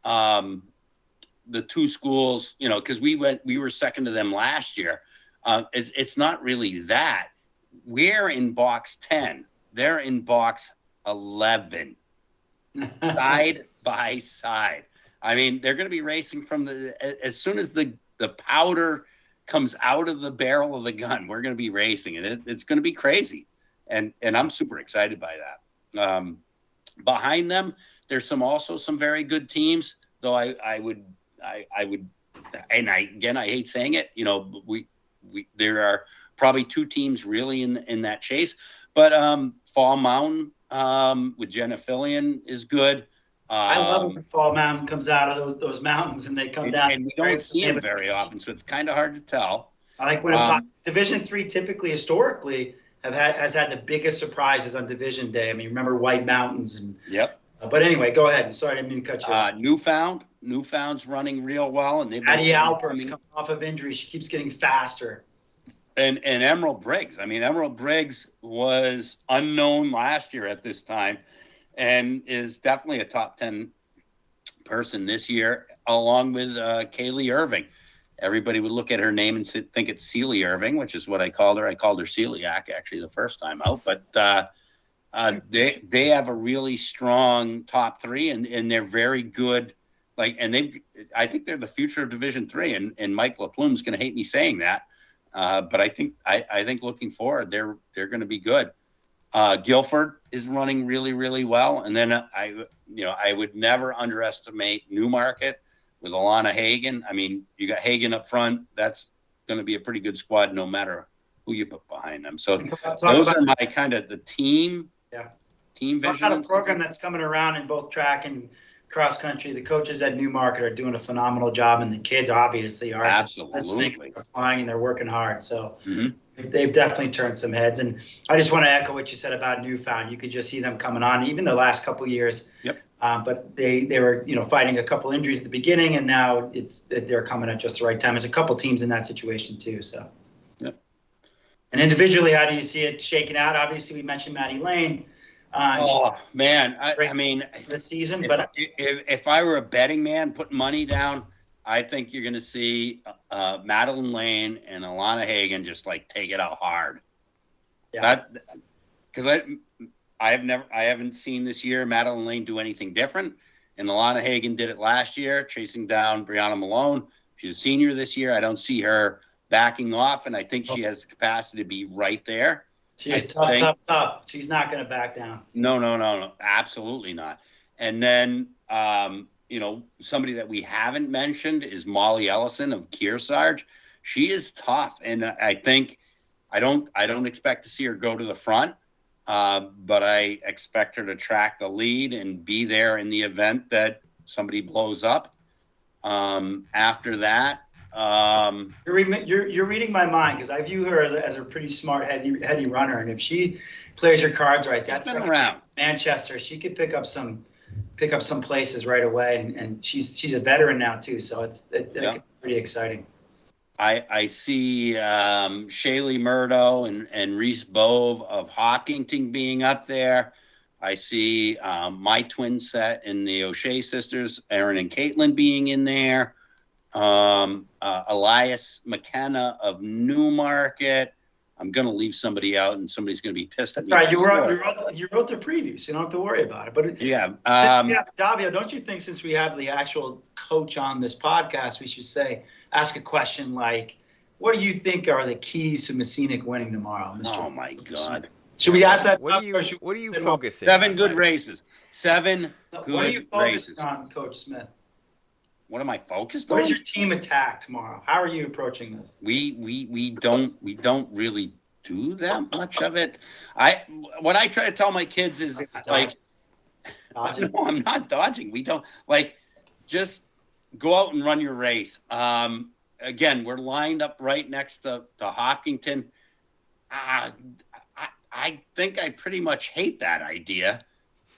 the two schools, you know, because we were second to them last year. It's not really that. We're in box 10. They're in box 11, side by side. I mean, they're going to be racing from as soon as the powder comes out of the barrel of the gun, we're going to be racing, and it's going to be crazy. And I'm super excited by that. Behind them, there's also some very good teams, though I would, and I hate saying it, you know, there are probably two teams really in that chase, but Fall Mountain with Jenna Fillion is good. I love it when Fall Mountain comes out of those mountains and they come down. And we don't see them very often, so it's kind of hard to tell. I like when Division III typically historically has had the biggest surprises on Division Day. I mean, remember White Mountains and yep. But anyway, go ahead. I'm sorry, I didn't mean to cut you off. Newfound's running real well, and they've Addie Alpert's coming off of injury. She keeps getting faster. And Emerald Briggs. I mean, Emerald Briggs was unknown last year at this time, and is definitely a top 10 person this year, along with Kaylee Irving. Everybody would look at her name and think it's Celie Irving, which is what I called her. I called her celiac actually the first time out, but they have a really strong top three, and they're very good. Like, and I think they're the future of Division III, and Mike LaPlume's going to hate me saying that, but I think looking forward, they're going to be good. Guilford is running really, really well, and then I would never underestimate Newmarket with Alana Hagan. I mean, you got Hagan up front. That's going to be a pretty good squad, no matter who you put behind them. So those are my kind of the team. Yeah. Team vision. Talk about a program that's coming around in both track and cross country. The coaches at Newmarket are doing a phenomenal job, and the kids obviously are. Absolutely. Applying, and they're working hard. So they've definitely turned some heads. And I just want to echo what you said about Newfound. You could just see them coming on, even the last couple of years. Yep. But they were, fighting a couple injuries at the beginning, and now they're coming at just the right time. There's a couple teams in that situation too. So. Yep. And individually, how do you see it shaking out? Obviously, we mentioned Maddie Lane. I mean, this season, but if I were a betting man, putting money down, I think you're going to see Madeline Lane and Alana Hagan just like take it out hard. Yeah. Because I haven't seen this year Madeline Lane do anything different, and Alana Hagan did it last year, chasing down Brianna Malone. She's a senior this year. I don't see her backing off, and I think she has the capacity to be right there. She is tough. She's not going to back down. No, absolutely not. And then, somebody that we haven't mentioned is Molly Ellison of Kearsarge. She is tough, and I think I don't expect to see her go to the front, but I expect her to track the lead and be there in the event that somebody blows up. After that, you're reading my mind, because I view her as a pretty smart, heady runner, and if she plays her cards right, that's like around Manchester. She could pick up some places right away, and she's a veteran now too, so it's pretty exciting. I see Shaylee Murdo and Reese Bove of Hopkinton being up there. I see my twin set and the O'Shea sisters, Erin and Caitlin, being in there. Elias McKenna of Newmarket. I'm going to leave somebody out, and somebody's going to be pissed at me. That's right. You wrote the preview, so you don't have to worry about it. But yeah, since we have Davio, don't you think since we have the actual coach on this podcast, we should ask a question like, what do you think are the keys to Messinic winning tomorrow, Mr. Oh my God! Should we ask that? What are you focusing? 7 good races. 7 good races. What are you focused on, Coach Smith? What am I focused on? What is your team attack tomorrow? How are you approaching this? We don't really do that much of it. What I try to tell my kids is like, dodging? No, I'm not dodging. We don't just go out and run your race. Again, we're lined up right next to Hopkinton. I think I pretty much hate that idea,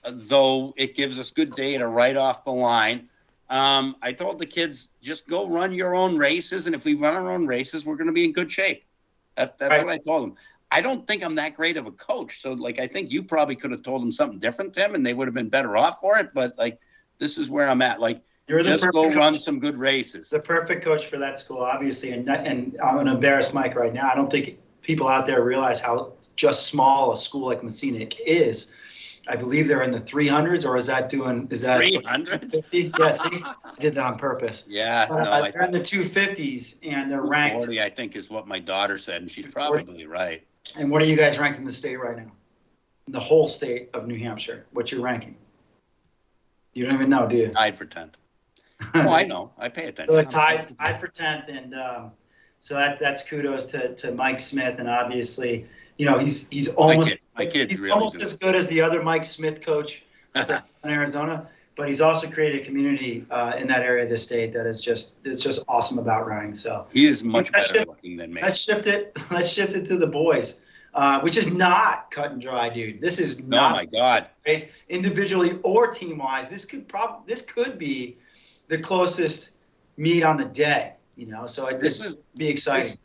though it gives us good data right off the line. I told the kids, just go run your own races, and if we run our own races, we're going to be in good shape. That's right. What I told them. I don't think I'm that great of a coach. So like, I think you probably could have told them something different, Tim, and they would have been better off for it. But like, this is where I'm at. Like, You're the just go perfect run coach. some good races. The perfect coach for that school, obviously. And I'm going to embarrass Mike right now. I don't think people out there realize how just small a school like Messina is. I believe they're in the 300s, or is that 300s? Yeah, see, I did that on purpose. Yeah, But, no, they're in the 250s, and they're ranked. 40, I think, is what my daughter said, and she's probably right. And what are you guys ranked in the state right now? The whole state of New Hampshire. What's your ranking? You don't even know, do you? Tied for 10th. Oh, I know. I pay attention. So tied for 10th, and so that's kudos to Mike Smith, and obviously, he's almost my kid's he's really almost good. as good as the other Mike Smith coach that's in Arizona, but he's also created a community in that area of the state that is just awesome about running. So he is much better looking than me. Let's shift it to the boys, which is not cut and dry, dude. This is not. Oh my God. Individually or team wise, this could be the closest meet on the day, so this would be exciting.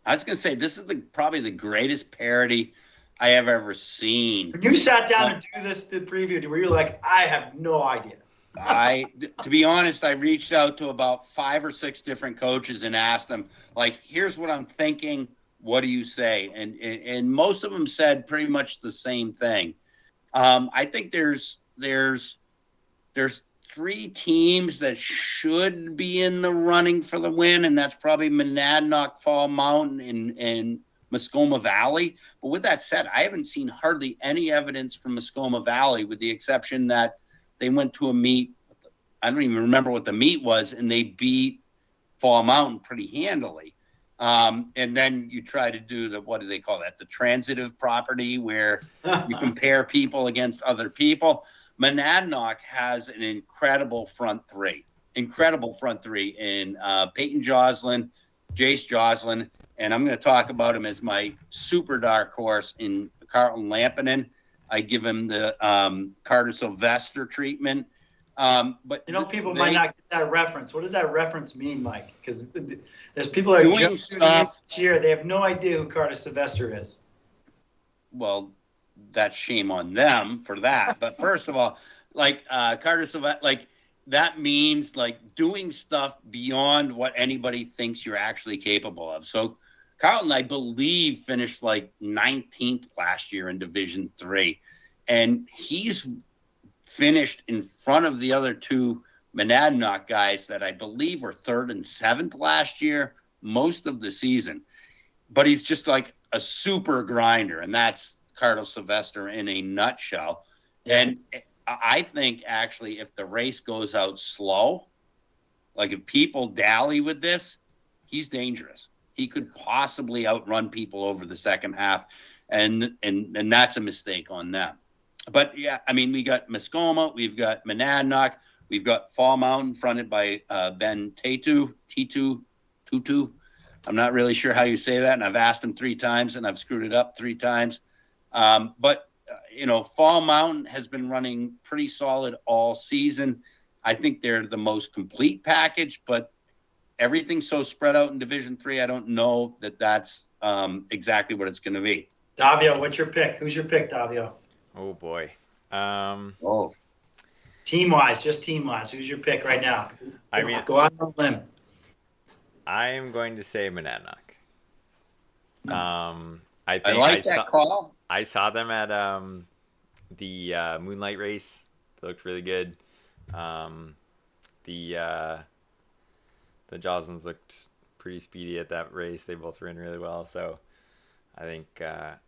I was going to say, this is probably the greatest parody I have ever seen. When you sat down and do the preview, were you like, I have no idea? To be honest, I reached out to about 5 or 6 different coaches and asked them, like, here's what I'm thinking. What do you say? And most of them said pretty much the same thing. I think there's 3 teams that should be in the running for the win, and that's probably Monadnock, Fall Mountain, and Muskoma Valley. But with that said, I haven't seen hardly any evidence from Muskoma Valley, with the exception that they went to a meet. I don't even remember what the meet was, and they beat Fall Mountain pretty handily. And then you try to do what do they call that? The transitive property, where you compare people against other people. Monadnock has an incredible front three in Peyton Joslin, Jace Joslin, and I'm going to talk about him as my super dark horse in Carlton Lampinen. I give him the Carter Sylvester treatment. But people might not get that reference. What does that reference mean, Mike? Because there's people that are just stuff this year. They have no idea who Carter Sylvester is. Well, that's shame on them for that. But first of all, like Carter Sylvester, like that means like doing stuff beyond what anybody thinks you're actually capable of. So Carlton, I believe, finished like 19th last year in Division III, and he's finished in front of the other 2 Monadnock guys that I believe were 3rd and 7th last year, most of the season. But he's just like a super grinder, and that's Carter Sylvester in a nutshell. And I think actually if the race goes out slow, like if people dally with this, he's dangerous. He could possibly outrun people over the second half, and that's a mistake on them. But yeah, I mean, we got Muskoma, we've got Monadnock, we've got Fall Mountain fronted by Ben Tutu. I'm not really sure how you say that, and I've asked him 3 times, and I've screwed it up 3 times. But Fall Mountain has been running pretty solid all season. I think they're the most complete package, but everything's so spread out in Division III, I don't know that that's exactly what it's going to be. Davio, what's your pick? Who's your pick, Davio? Oh boy. Team-wise, just team-wise, who's your pick right now? I mean, go out on a limb. I am going to say Monadnock. I think I like that call. I saw them at the Moonlight race. They looked really good. The Joslins looked pretty speedy at that race. They both ran really well. So I think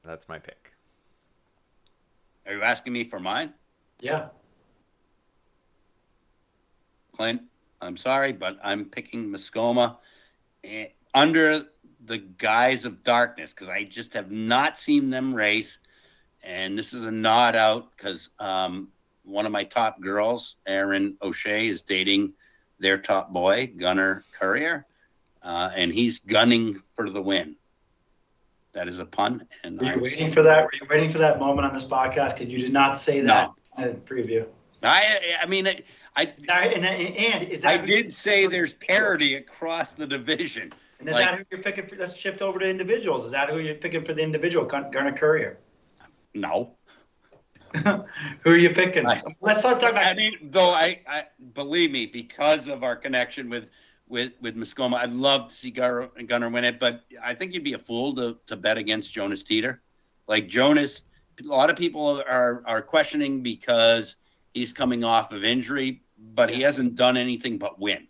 that's my pick. Are you asking me for mine? Yeah. Clint, I'm sorry, but I'm picking Muskoma under the guise of darkness, because I just have not seen them race. And this is a nod out because one of my top girls, Erin O'Shea, is dating their top boy, Gunnar Courier, and he's gunning for the win. That is a pun. And Were you waiting for that? Were you waiting for that moment on this podcast? Because you did not say that in the preview. I mean, I is that did say there's parity across the division. And is that who you're picking for? Let's shift over to individuals. Is that who you're picking for the individual, Gunnar Courier? No. Who are you picking? Let's talk about. I mean, though, I believe me, because of our connection with Muskoma, I'd love to see Gunnar win it, but I think you'd be a fool to bet against Jonas Teeter. Like Jonas, a lot of people are questioning because he's coming off of injury, but he hasn't done anything but win.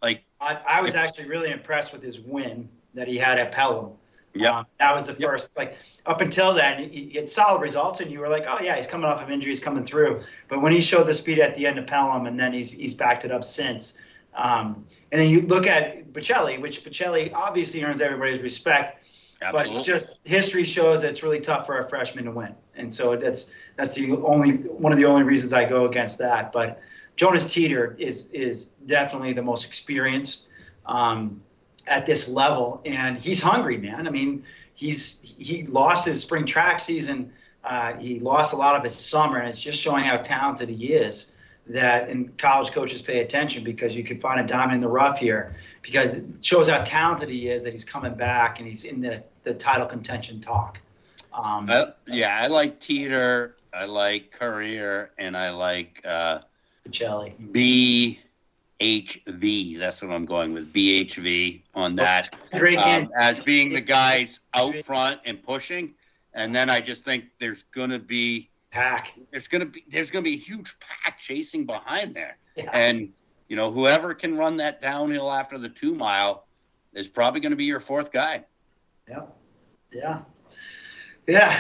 Like I was actually really impressed with his win that he had at Pelham. Yeah, that was the first. Like up until then, he had solid results, and you were like, "Oh yeah, he's coming off of injury, he's coming through." But when he showed the speed at the end of Pelham, and then he's backed it up since. And then you look at Bocelli, which Bocelli obviously earns everybody's respect. Absolutely. But it's just history shows that it's really tough for a freshman to win, and so that's one of the only reasons I go against that. But Jonas Teeter is definitely the most experienced at this level, and he's hungry, man. I mean, he lost his spring track season, he lost a lot of his summer, and it's just showing how talented he is. And college coaches pay attention because you can find a diamond in the rough here, because it shows how talented he is that he's coming back and he's in the title contention talk. I like Teeter, I like Courier, and I like Bocelli. BHV. That's what I'm going with. BHV on that. Great game. As being the guys out front and pushing, and then I just think there's going to be pack. There's going to be a huge pack chasing behind there, yeah. And whoever can run that downhill after the 2 mile is probably going to be your fourth guy. Yeah.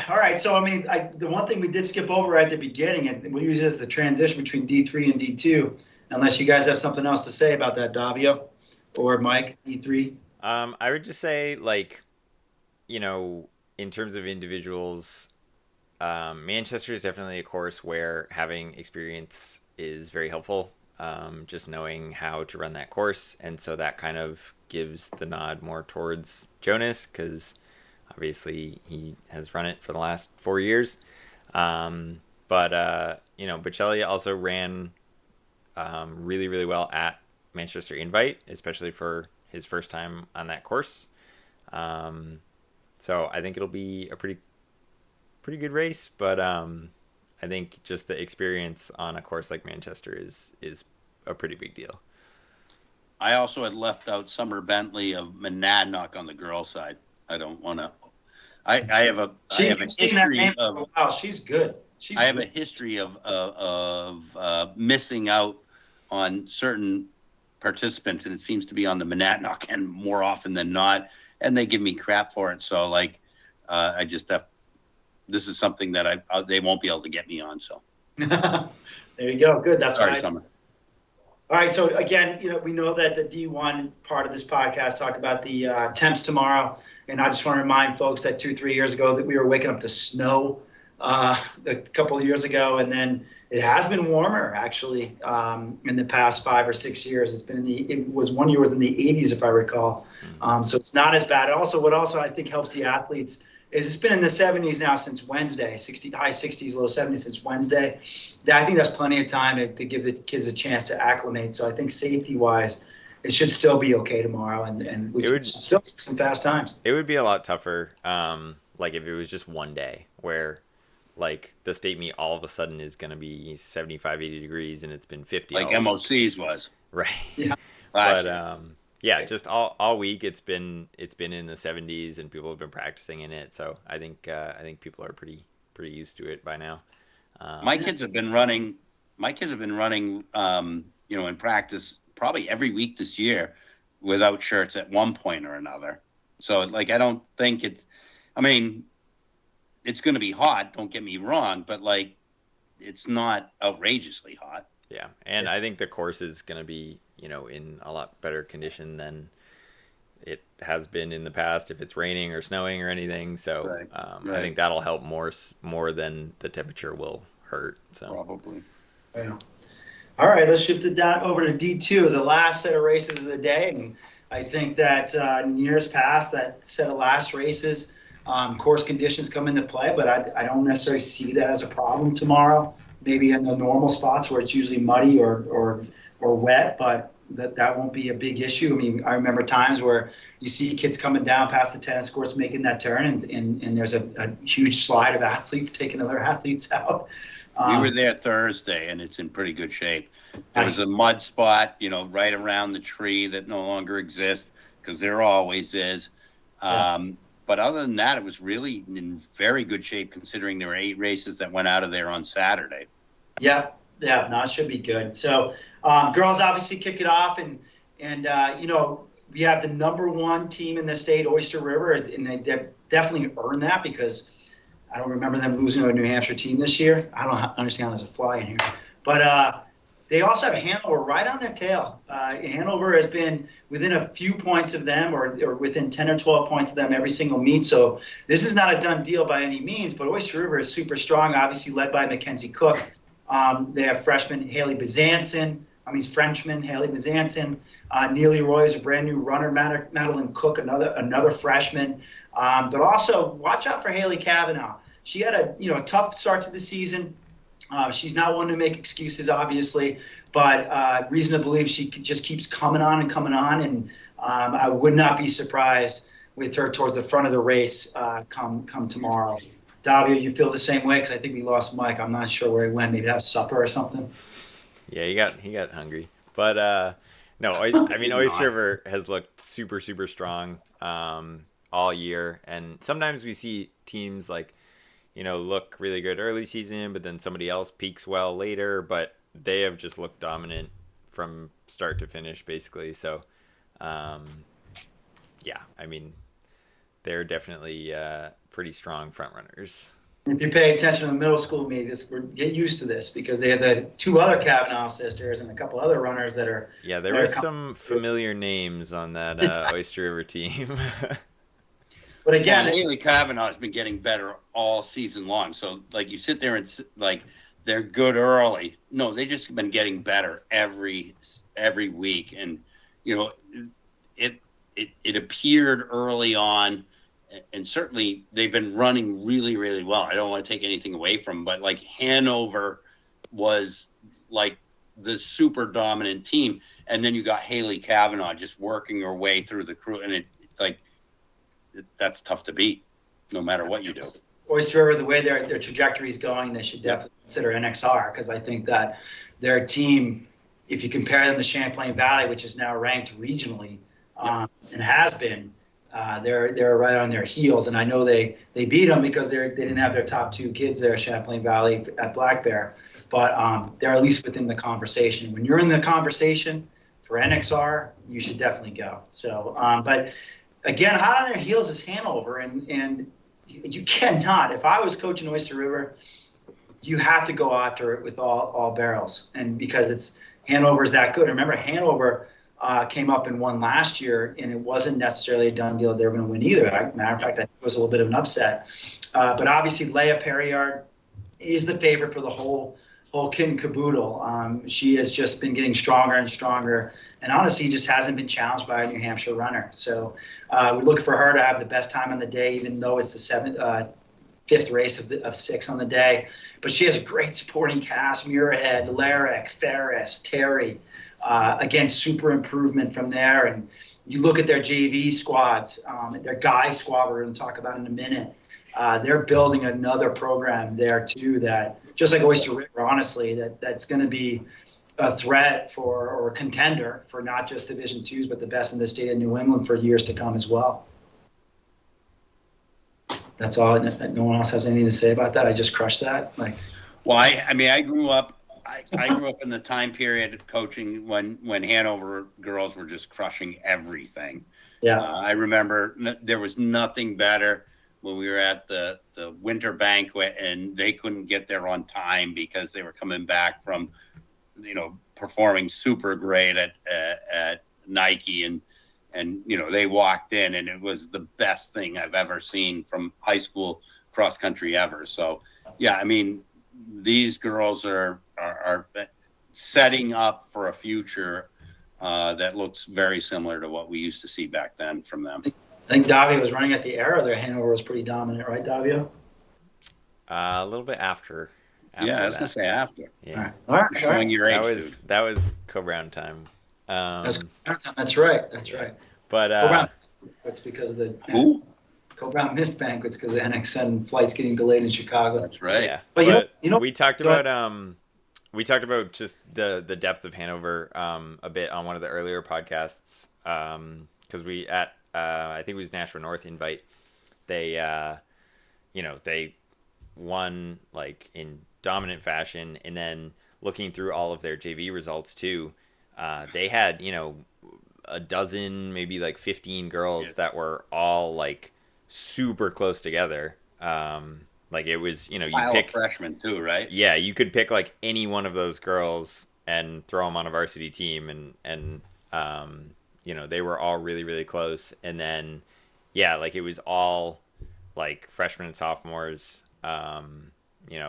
All right. So, I mean, the one thing we did skip over at the beginning, and we use it as the transition between D3 and D2, unless you guys have something else to say about that, Davio or Mike, D3. I would just say, in terms of individuals, Manchester is definitely a course where having experience is very helpful. Just knowing how to run that course. And so that kind of gives the nod more towards Jonas, because obviously he has run it for the last 4 years. But Bocelli also ran really, really well at Manchester Invite, especially for his first time on that course. So I think it'll be a pretty good race, but I think just the experience on a course like Manchester is a pretty big deal. I also had left out Summer Bentley of Monadnock on the girls' side. I don't want to. I have a history of. Wow, she's good. I have a history of missing out on certain participants, and it seems to be on the Monadnock end more often than not, and they give me crap for it. So I just have. This is something that they won't be able to get me on. So there you go. Good. That's sorry, right. Summer. All right. So again, we know that the D1 part of this podcast talked about the temps tomorrow, and I just want to remind folks that 2-3 years ago that we were waking up to snow a couple of years ago, and then it has been warmer actually in the past 5 or 6 years. It was 1 year was in the 80s if I recall. So it's not as bad. Also, what I think helps the athletes is it's been in the 70s now since Wednesday, high 60s, low 70s since Wednesday. I think that's plenty of time to give the kids a chance to acclimate. So I think safety-wise, it should still be okay tomorrow, and we should still see some fast times. It would be a lot tougher, if it was just one day where, the state meet all of a sudden is going to be 75, 80 degrees, and it's been 50. Like MOC's was. Right. Yeah. But just all week it's been in the 70s, and people have been practicing in it. So I think people are pretty used to it by now. My kids have been running. In practice probably every week this year without shirts at one point or another. So I don't think it's. I mean, it's going to be hot. Don't get me wrong, but it's not outrageously hot. Yeah, and I think the course is going to be, in a lot better condition than it has been in the past if it's raining or snowing or anything. So right. I think that'll help more than the temperature will hurt. So probably. Yeah. All right, let's shift it down over to D2, the last set of races of the day. And I think that in years past, that set of last races, course conditions come into play, but I don't necessarily see that as a problem tomorrow. Maybe in the normal spots where it's usually muddy or wet, but that won't be a big issue. I mean, I remember times where you see kids coming down past the tennis courts making that turn, and there's a huge slide of athletes taking other athletes out. We were there Thursday, and it's in pretty good shape. There was a mud spot, right around the tree that no longer exists, because there always is. But other than that, it was really in very good shape, considering there were 8 races that went out of there on Saturday. Yeah, no, it should be good. So girls obviously kick it off, and we have the #1 team in the state, Oyster River, and they definitely earned that, because I don't remember them losing to a New Hampshire team this year. I don't understand how there's a fly in here. But they also have Hanover right on their tail. Hanover has been within a few points of them, or within 10 or 12 points of them every single meet. So this is not a done deal by any means, but Oyster River is super strong, obviously led by Mackenzie Cook. They have freshman Haley Bezanson. Frenchman Haley Bezanson. Neely Roy is a brand new runner. Madeline Cook, another freshman. But also watch out for Haley Kavanaugh. She had a tough start to the season. She's not one to make excuses, obviously, but reason to believe she just keeps coming on. And I would not be surprised with her towards the front of the race come tomorrow. Davio, you feel the same way? Because I think we lost Mike. I'm not sure where he went. Maybe have supper or something. Yeah, he got hungry. But no, Oyster River has looked super, super strong all year. And sometimes we see teams look really good early season, but then somebody else peaks well later. But they have just looked dominant from start to finish, basically. So, they're definitely pretty strong front runners. If you pay attention to the middle school meet, get used to this, because they have the 2 other Kavanaugh sisters and a couple other runners that are. Yeah, there were some familiar names on that Oyster River team. But again, Haley Kavanaugh has been getting better all season long. So you sit there and they're good early. No, they just been getting better every week, and it appeared early on. And certainly they've been running really, really well. I don't want to take anything away from them, but Hanover was the super dominant team. And then you got Haley Kavanaugh just working her way through the crew. And that's tough to beat no matter what you do. Oyster River, the way their trajectory is going, they should definitely consider NXR, because I think that their team, if you compare them to Champlain Valley, which is now ranked regionally and has been, they're right on their heels, and I know they beat them because they didn't have their top 2 kids there at Champlain Valley at Black Bear, but they're at least within the conversation. When you're in the conversation for NXR, you should definitely go. So, but again, hot on their heels is Hanover, and you cannot. If I was coaching Oyster River, you have to go after it with all barrels, and because Hanover's that good. Remember, Hanover came up and won last year, and it wasn't necessarily a done deal that they were going to win either. Matter of fact, I think it was a little bit of an upset. But obviously, Leah Perriard is the favorite for the whole kit and caboodle. She has just been getting stronger and stronger, and honestly, just hasn't been challenged by a New Hampshire runner. So we look for her to have the best time on the day, even though it's the 5th race of 6 on the day. But she has a great supporting cast: Muirhead, Larrick, Ferris, Terry. Again, super improvement from there. And you look at their JV squads, their guys squad we're going to talk about in a minute. They're building another program there too, that just like Oyster River, honestly, that's going to be a threat or a contender for not just Division IIs, but the best in the state of New England for years to come as well. That's all. No one else has anything to say about that. I just crushed that. I grew up. I grew up in the time period of coaching when Hanover girls were just crushing everything. Yeah. I remember there was nothing better when we were at the winter banquet and they couldn't get there on time because they were coming back from, performing super great at Nike, and they walked in and it was the best thing I've ever seen from high school cross country ever. So yeah, these girls are setting up for a future that looks very similar to what we used to see back then from them. I think Davio was running at the era there. Hanover was pretty dominant, right, Davio? A little bit after Yeah, I was going to say after. Yeah. All right. Showing your age, dude. That was Co-Brown time. That's right. That's right. But That's because of the Who? Co-Brown missed banquets because of NXN flights getting delayed in Chicago. That's right. yeah, But you know, we talked about just the depth of Hanover a bit on one of the earlier podcasts because we at I think it was Nashville North Invite, they they won like in dominant fashion, and then looking through all of their JV results too, they had a dozen, maybe like 15 girls that were all like super close together. Like it was, you pick freshmen too, right? Yeah, you could pick like any one of those girls and throw them on a varsity team, and they were all really, really close. And then, yeah, like it was all like freshmen and sophomores.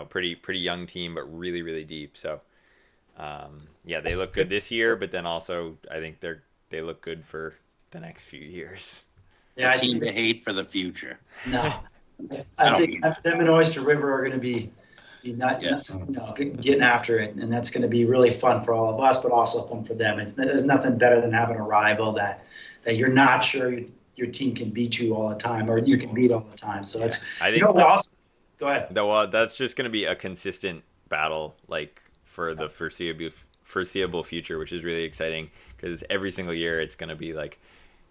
Pretty young team, but really, really deep. So, yeah, they look good this year, but then also I think they look good for the next few years. Yeah, a team to hate for the future. No, I think them and Oyster River are going to be getting after it, and that's going to be really fun for all of us, but also fun for them. There's nothing better than having a rival that you're not sure your team can beat you all the time, or you can beat all the time. So it's I think awesome. Go ahead. No, that's just going to be a consistent battle, like for the foreseeable future, which is really exciting because every single year it's going to be like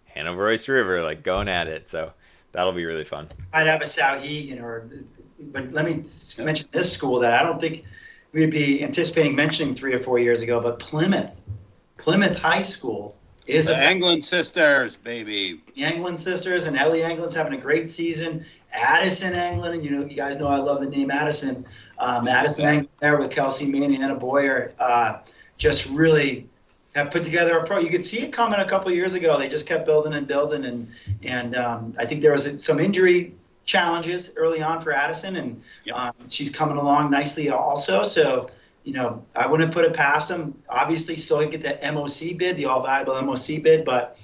Hanover Oyster River, like going at it. So that'll be really fun. I'd have a Souhegan but let me mention this school that I don't think we'd be anticipating mentioning 3 or 4 years ago, but Plymouth High School is the Anglin sisters, baby. The Anglin sisters, and Ellie Anglin's having a great season. Addison Anglin, you guys know I love the name Addison. Addison Anglin there with Kelsey Manning and Anna Boyer, just really have put together a pro. You could see it coming a couple of years ago. They just kept building and building, and I think there was some injury challenges early on for Addison, and she's coming along nicely also. So, I wouldn't put it past them. Obviously, still get the MOC bid, the all valuable MOC bid, but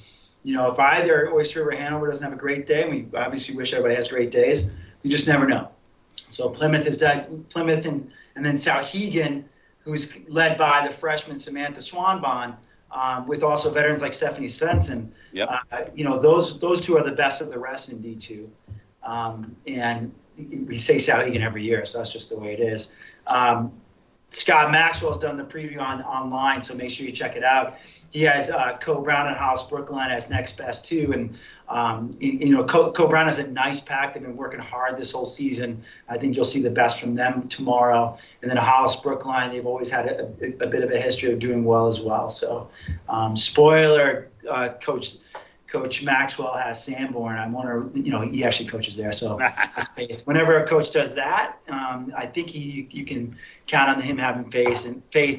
if either Oyster River or Hanover doesn't have a great day, and we obviously wish everybody has great days, you just never know. So Plymouth and then Souhegan, who's led by the freshman Samantha Swanbond, with also veterans like Stephanie Svensson. Yep. Those two are the best of the rest in D2. And we say Souhegan every year, so that's just the way it is. Scott Maxwell's done the preview online, so make sure you check it out. He has Co-Brown and Hollis Brookline as next best too, and Co-Brown has a nice pack. They've been working hard this whole season. I think you'll see the best from them tomorrow. And then Hollis Brookline, they've always had a bit of a history of doing well as well. So, spoiler, Coach Maxwell has Sanborn. I wonder, he actually coaches there. So whenever a coach does that, I think you can count on him having faith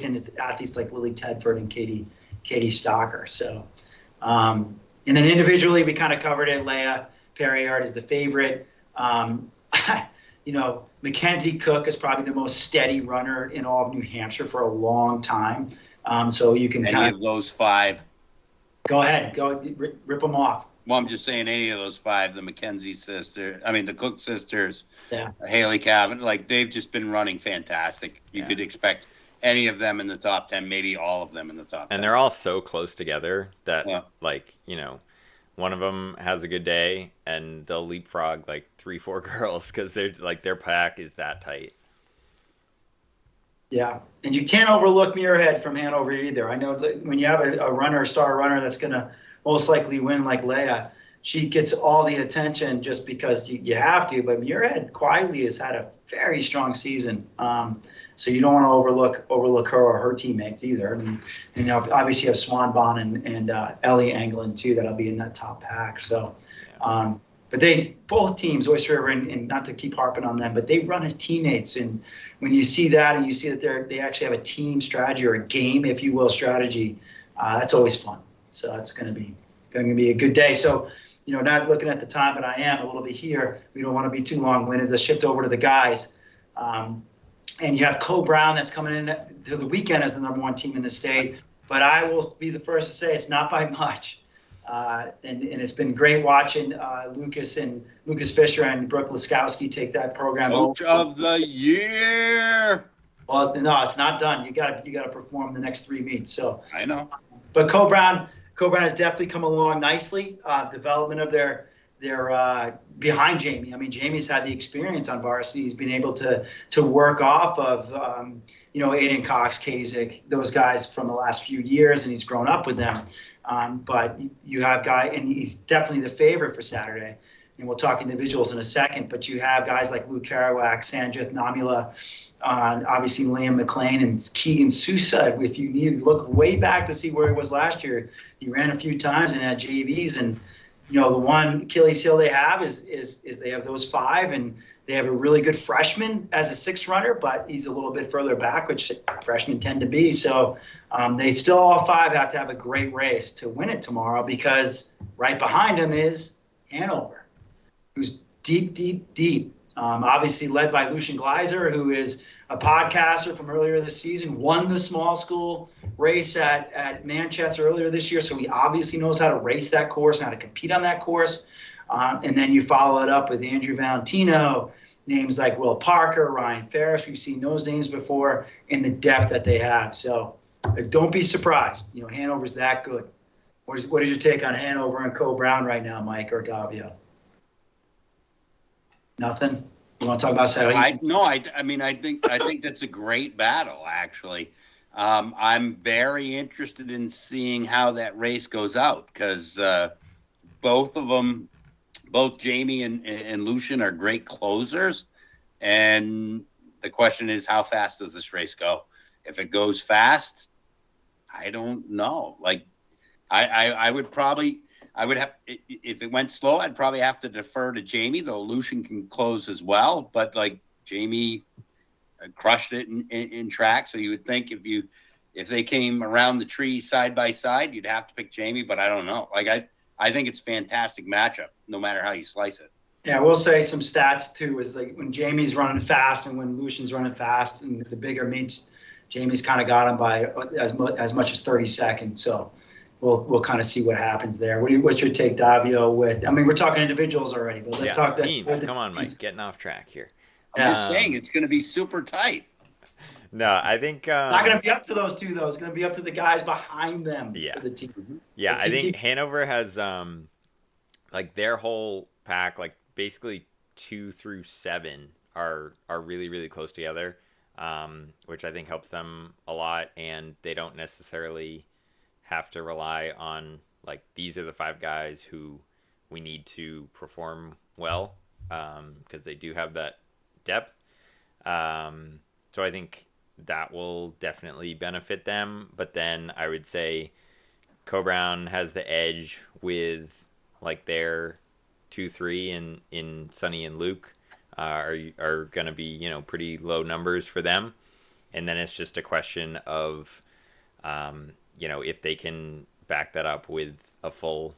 in his athletes like Lily Tedford and Katie Stocker. So, and then individually, we kind of covered it. Leah Perriard is the favorite. Mackenzie Cook is probably the most steady runner in all of New Hampshire for a long time. So you can any of those 5. Go ahead, rip them off. Well, I'm just saying any of those 5, the Mackenzie sister, the Cook sisters, yeah, Haley Cavan, like they've just been running fantastic. You could expect any of them in the top 10, maybe all of them in the top 10. And they're all so close together that one of them has a good day and they'll leapfrog like 3-4 girls because they're like their pack is that tight. Yeah, and you can't overlook Muirhead from Hanover either. I know when you have a star runner that's going to most likely win like Leah, she gets all the attention just because you have to. But Muirhead quietly has had a very strong season. So you don't want to overlook her or her teammates either. And obviously you have Swanbond and Ellie Anglin too. That'll be in that top pack. So, but both teams, Oyster River and not to keep harping on them, but they run as teammates. And when you see that and you see that they actually have a team strategy or a game, if you will, strategy, that's always fun. So it's going to be a good day. So, not looking at the time, but I am a little bit here. We don't want to be too long-winded. Let's shift over to the guys. And you have Co-Brown that's coming in to the weekend as the number 1 team in the state. But I will be the first to say it's not by much. And it's been great watching Lucas Fisher and Brooke Laskowski take that program Coach over. of the year. Well, no, it's not done. You got to perform the next 3 meets. So I know. But Co-Brown has definitely come along nicely. Development of their behind Jamie. I mean, Jamie's had the experience on varsity. He's been able to work off of Aiden Cox, Kasich, those guys from the last few years, and he's grown up with them. But you have and he's definitely the favorite for Saturday. And we'll talk individuals in a second, but you have guys like Luke Kerouac, Sanjith Namula, obviously Liam McLean and Keegan Sousa. If you need to look way back to see where he was last year, he ran a few times and had JVs. And the one Achilles heel they have is they have those 5, and they have a really good freshman as a 6th runner, but he's a little bit further back, which freshmen tend to be. So they still all 5 have to have a great race to win it tomorrow, because right behind them is Hanover, who's deep. Obviously led by Lucian Gleiser, who is a podcaster from earlier this season, won the small school race at Manchester earlier this year. So he obviously knows how to race that course and how to compete on that course. And then you follow it up with Andrew Valentino, names like Will Parker, Ryan Ferris. We've seen those names before in the depth that they have. So don't be surprised. Hanover's that good. What is your take on Hanover and Co-Brown right now, Mike or Davio? Nothing? You want to talk about Sauhegan? I think that's a great battle, actually. I'm very interested in seeing how that race goes out, because both of them, both Jamie and Lucian, are great closers. And the question is, how fast does this race go? If it goes fast, I don't know. Like, I would have, if it went slow, I'd probably have to defer to Jamie, though Lucian can close as well. But like, Jamie crushed it in track. So you would think if they came around the tree side by side, you'd have to pick Jamie, but I don't know. Like, I think it's a fantastic matchup, no matter how you slice it. Yeah, we'll say some stats too, is like when Jamie's running fast and when Lucian's running fast, and the bigger meets, Jamie's kind of got him by as much as 30 seconds. So we'll kind of see what happens there. What's your take, Davio? We're talking individuals already, but let's talk teams. Come on, Mike, getting off track here. I'm just saying it's going to be super tight. No, I think not going to be up to those two, though. It's going to be up to the guys behind them for the team. Yeah, I think Hanover has like their whole pack, like basically 2 through 7 are really, really close together, which I think helps them a lot, and they don't necessarily have to rely on like these are the 5 guys who we need to perform well, because they do have that depth. So I think that will definitely benefit them. But then I would say Co-Brown has the edge with like their 2-3 in Sonny and Luke are going to be, pretty low numbers for them. And then it's just a question of, if they can back that up with a full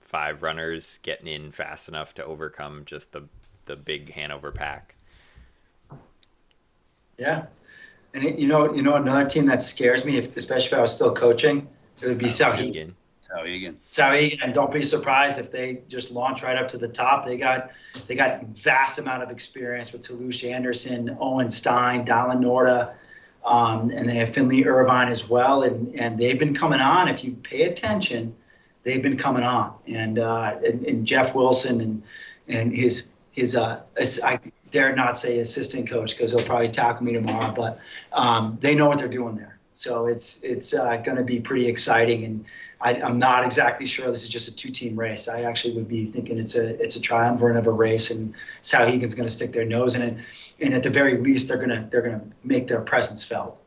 5 runners getting in fast enough to overcome just the big Hanover pack. Yeah. And another team that scares me, especially if I was still coaching, it would be Sauhegan. And don't be surprised if they just launch right up to the top. They got vast amount of experience with Toulouse Anderson, Owen Stein, Dallin Norda, and they have Finley Irvine as well. And they've been coming on. If you pay attention, they've been coming on. And Jeff Wilson and his I dare not say assistant coach, because he'll probably tackle me tomorrow, but they know what they're doing there. So it's going to be pretty exciting. And I'm not exactly sure this is just a 2-team race. I actually would be thinking it's a triumvirate of a race, and Sauhegan's going to stick their nose in it. And at the very least, they're gonna make their presence felt.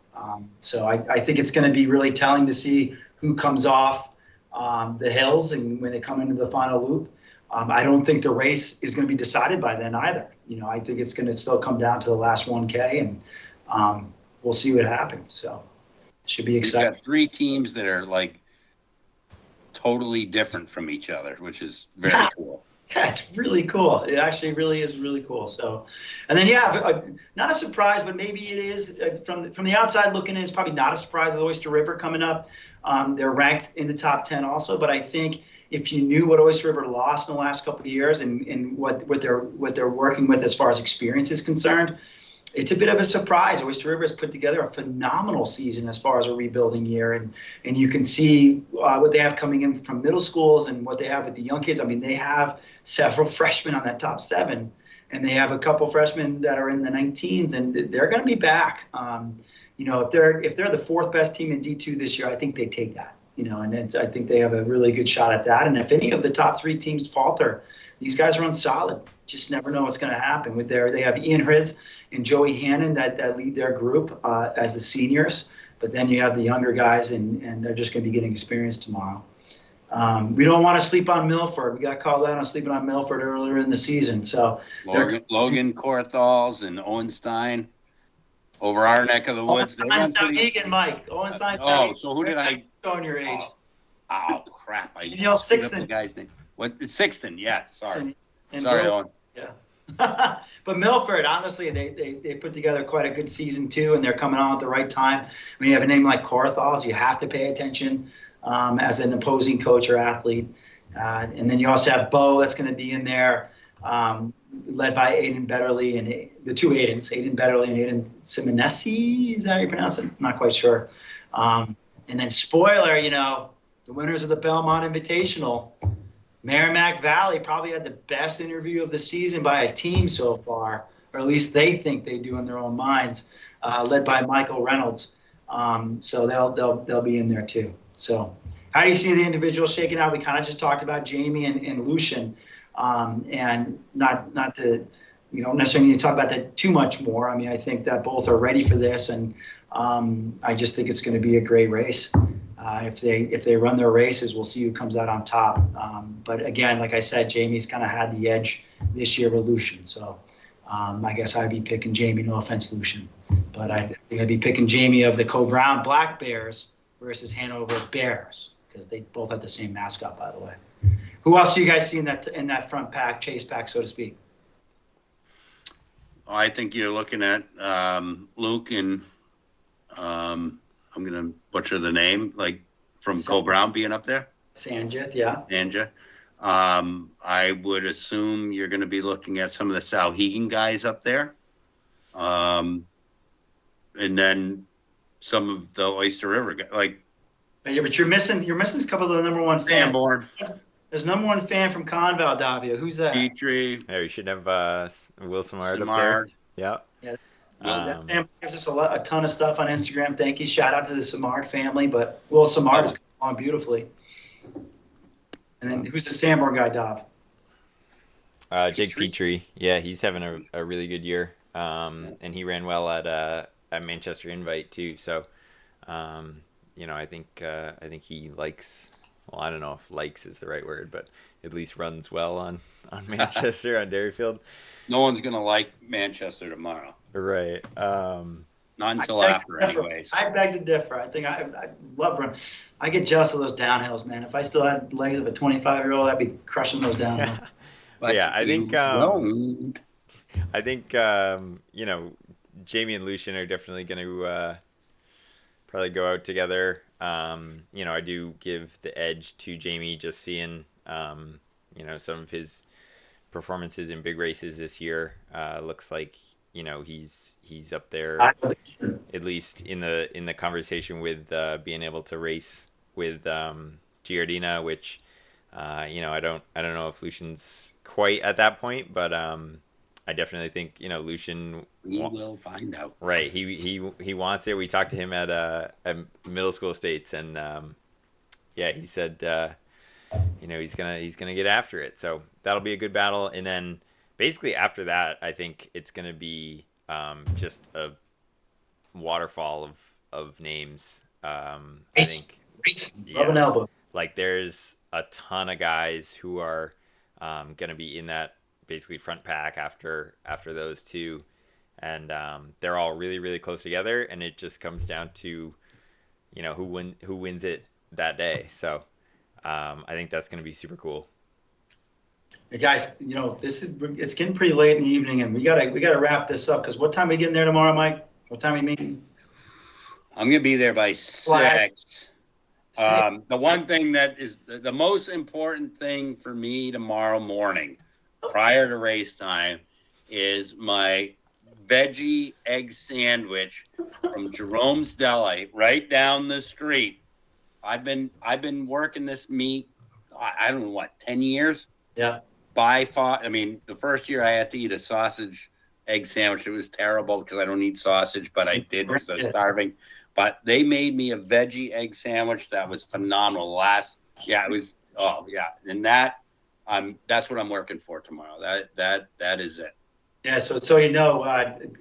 So I think it's going to be really telling to see who comes off the hills and when they come into the final loop. I don't think the race is going to be decided by then either. I think it's going to still come down to the last 1K, and we'll see what happens. So it should be exciting. We've got 3 teams that are like totally different from each other, which is very cool. That's really cool. It actually really is really cool. So, and then not a surprise, but maybe it is from the outside looking in. It's probably not a surprise with Oyster River coming up. They're ranked in the top 10 also, but I think if you knew what Oyster River lost in the last couple of years and what they're working with as far as experience is concerned, it's a bit of a surprise. Oyster River has put together a phenomenal season as far as a rebuilding year, and you can see what they have coming in from middle schools and what they have with the young kids. I mean, they have several freshmen on that top 7, and they have a couple freshmen that are in the 19s, and they're going to be back. If they're the 4th best team in D2 this year, I think they take that. And I think they have a really good shot at that. And if any of the top 3 teams falter, these guys run solid. Just never know what's going to happen. They have Ian Hriz and Joey Hannon that lead their group as the seniors. But then you have the younger guys, and they're just going to be getting experience tomorrow. We don't want to sleep on Milford. We got called out on sleeping on Milford earlier in the season. So Logan Korthals and Owen Stein over our neck of the woods. Owen Stein, South Mike. Owen Stein. So who did I? Showing your age. Oh crap! I Daniel Sixton. The guy's name. What? Sixton. Yeah. Sorry. And Sorry, Owen. Yeah. But Milford, honestly, they put together quite a good season too, and they're coming on at the right time. When you have a name like Korthals, you have to pay attention as an opposing coach or athlete. And then you also have Bo that's going to be in there, led by Aiden Betterly and the 2 Aidens, Aiden Betterly and Aiden Simonesi. Is that how you pronounce it? I'm not quite sure. And then spoiler, the winners of the Belmont Invitational, Merrimack Valley probably had the best interview of the season by a team so far, or at least they think they do in their own minds, led by Michael Reynolds. So they'll be in there too. So how do you see the individuals shaking out? We kind of just talked about Jamie and Lucian, and not to, necessarily need to talk about that too much more. I mean, I think that both are ready for this, and I just think it's going to be a great race. If they run their races, we'll see who comes out on top. But again, like I said, Jamie's kind of had the edge this year with Lucian. So I guess I'd be picking Jamie. No offense, Lucian, but I think I'd be picking Jamie of the Co-Brown Black Bears versus Hanover Bears, because they both have the same mascot, by the way. Who else do you guys see in that front pack, chase pack, so to speak? I think you're looking at Luke and I'm going to butcher the name, like from Cole Brown being up there. Sanjit, yeah. Sanja. I would assume you're going to be looking at some of the Sauhegan guys up there. And then some of the Oyster River guys. Yeah, but you're missing a couple of the number 1 fans. Sanborn. There's number 1 fan from Conval, Davio. Who's that? Petrie. Yeah, we should have Will Samard up there. Yeah. That family gives us a ton of stuff on Instagram. Thank you. Shout out to the Samard family. But Will Samard is coming on beautifully. And then who's the Sanborn guy, Dav? Jake Petrie. Yeah, he's having a really good year. And he ran well at Manchester Invite too. So, I think he likes. Well, I don't know if likes is the right word, but at least runs well on Manchester on Dairyfield. No one's gonna like Manchester tomorrow. Right. Not until after, anyways. I beg to differ. I think I love run. I get jealous of those downhills, man. If I still had legs of a 25-year-old, I'd be crushing those downhills. But yeah, I think Jamie and Lucian are definitely going to probably go out together. I do give the edge to Jamie, just seeing some of his performances in big races this year. Looks like he's up there, at least in the conversation with being able to race with Giardina, which I don't know if Lucian's quite at that point, but I definitely think Lucian. We will find out. Right, he wants it. We talked to him at middle school states, and he said he's gonna get after it. So that'll be a good battle, and then basically after that, I think it's gonna be just a waterfall of names. I think Rub an elbow. Like there's a ton of guys who are gonna be in that basically front pack after those two, and they're all really, really close together, and it just comes down to who wins it that day. So I think that's going to be super cool. Hey guys, it's getting pretty late in the evening, and we gotta wrap this up, because what time are we getting there tomorrow, Mike? What time are we meeting? I'm gonna be there by 6. The one thing that is the most important thing for me tomorrow morning, prior to race time, is my veggie egg sandwich from Jerome's Deli right down the street. I've been working this meat, I don't know what, 10 years? Yeah. By far, I mean, the first year I had to eat a sausage egg sandwich. It was terrible because I don't eat sausage, but I did because I was starving. But they made me a veggie egg sandwich that was phenomenal. It was, and that's what I'm working for tomorrow. That is it. Yeah, so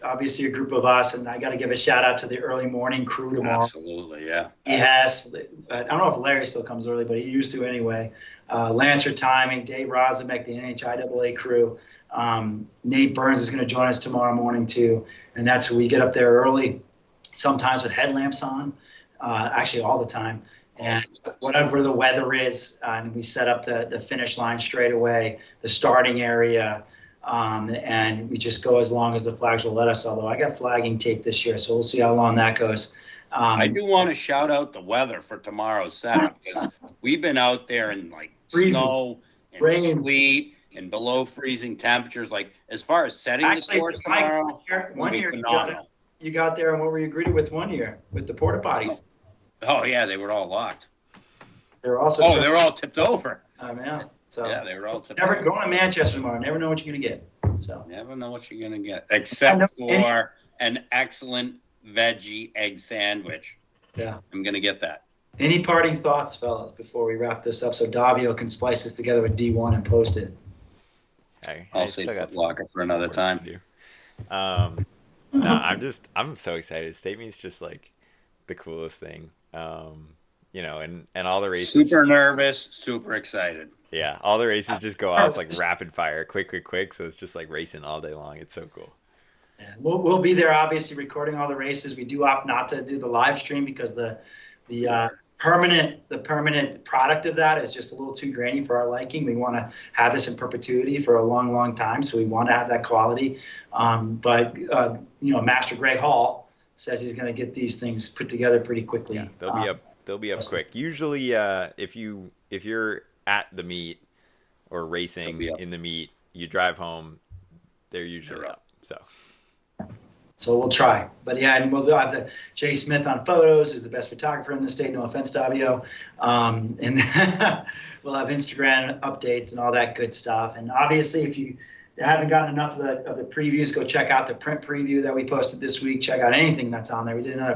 obviously a group of us, and I got to give a shout out to the early morning crew tomorrow. Absolutely, yeah. Yes, I don't know if Larry still comes early, but he used to anyway. Lancer Timing, Dave Rozamek, the NHIAA crew. Nate Burns is going to join us tomorrow morning too, and that's where we get up there early, sometimes with headlamps on, actually all the time, and whatever the weather is, and we set up the finish line straight away, the starting area, and we just go as long as the flags will let us, although I got flagging tape this year, so we'll see how long that goes. I do want to shout out the weather for tomorrow's setup, because we've been out there in like snow and rain, sleet and below freezing temperatures. Like, as far as setting the course tomorrow, one year you got there, and what were you greeted with one year with the porta potties? Oh yeah, they were all locked. They were also they were all tipped over. Yeah. So yeah, they were all tipped over. Never going to Manchester tomorrow. Never know what you're gonna get. So never know what you're gonna get, except for an excellent veggie egg sandwich. Yeah, I'm gonna get that. Any parting thoughts, fellas, before we wrap this up, so Davio can splice this together with D1 and post it? I'll save Foot Locker for another time. No, I'm so excited. State meet's just like the coolest thing. And all the races. Super nervous, super excited. Yeah, all the races just go off like rapid fire, quick. So it's just like racing all day long. It's so cool. Yeah, we'll be there, obviously, recording all the races. We do opt not to do the live stream because the permanent product of that is just a little too grainy for our liking. We want to have this in perpetuity for a long time, so we want to have that quality. But Master Greg Hall says he's going to get these things put together pretty quickly. Yeah, they'll be up quick. Usually, if you're at the meet or racing in the meet, you drive home, they're usually up. So we'll try. But yeah, and we'll have the Jay Smith on photos, who's the best photographer in the state. No offense, Davio. And we'll have Instagram updates and all that good stuff. And obviously, if you haven't gotten enough of the previews, go check out the print preview that we posted this week. Check out anything that's on there. We did another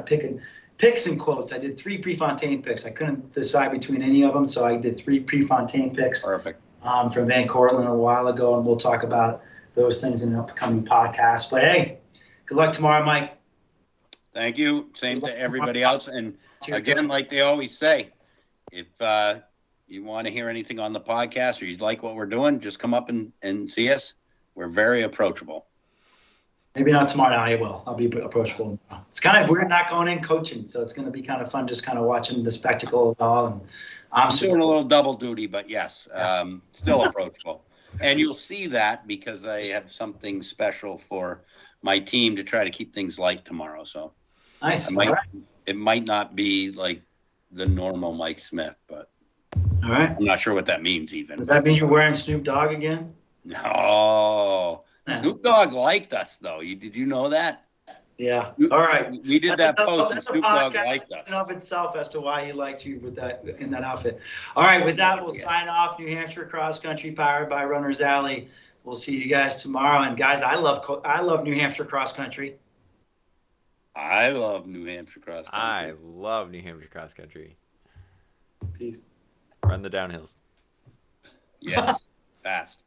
picks and quotes. I did 3 Prefontaine picks. I couldn't decide between any of them, so I did 3 Prefontaine picks. Perfect. From Van Cortlandt a while ago, and we'll talk about those things in an upcoming podcast. But hey, good luck tomorrow, Mike. Thank you. Same to everybody else. And again, like they always say, if you want to hear anything on the podcast or you'd like what we're doing, just come up and see us. We're very approachable. Maybe not tomorrow. I will. I'll be approachable. It's kind of weird not going in coaching, so it's going to be kind of fun just kind of watching the spectacle of it all. And I'm doing a little double duty, but yes, still approachable. And you'll see that because I have something special for my team to try to keep things light tomorrow. So nice. It might not be like the normal Mike Smith, but all right. I'm not sure what that means even. Does that mean you're wearing Snoop Dogg again? No. Snoop Dogg liked us though. Did you know that? Yeah. All right. We did that post and Snoop Dogg liked us. In of itself as to why he liked you in that outfit. All right. With that, we'll sign off. New Hampshire Cross Country, powered by Runners Alley. We'll see you guys tomorrow. And guys, I love New Hampshire Cross Country. I love New Hampshire Cross Country. I love New Hampshire Cross Country. Peace. Run the downhills. Yes. Fast.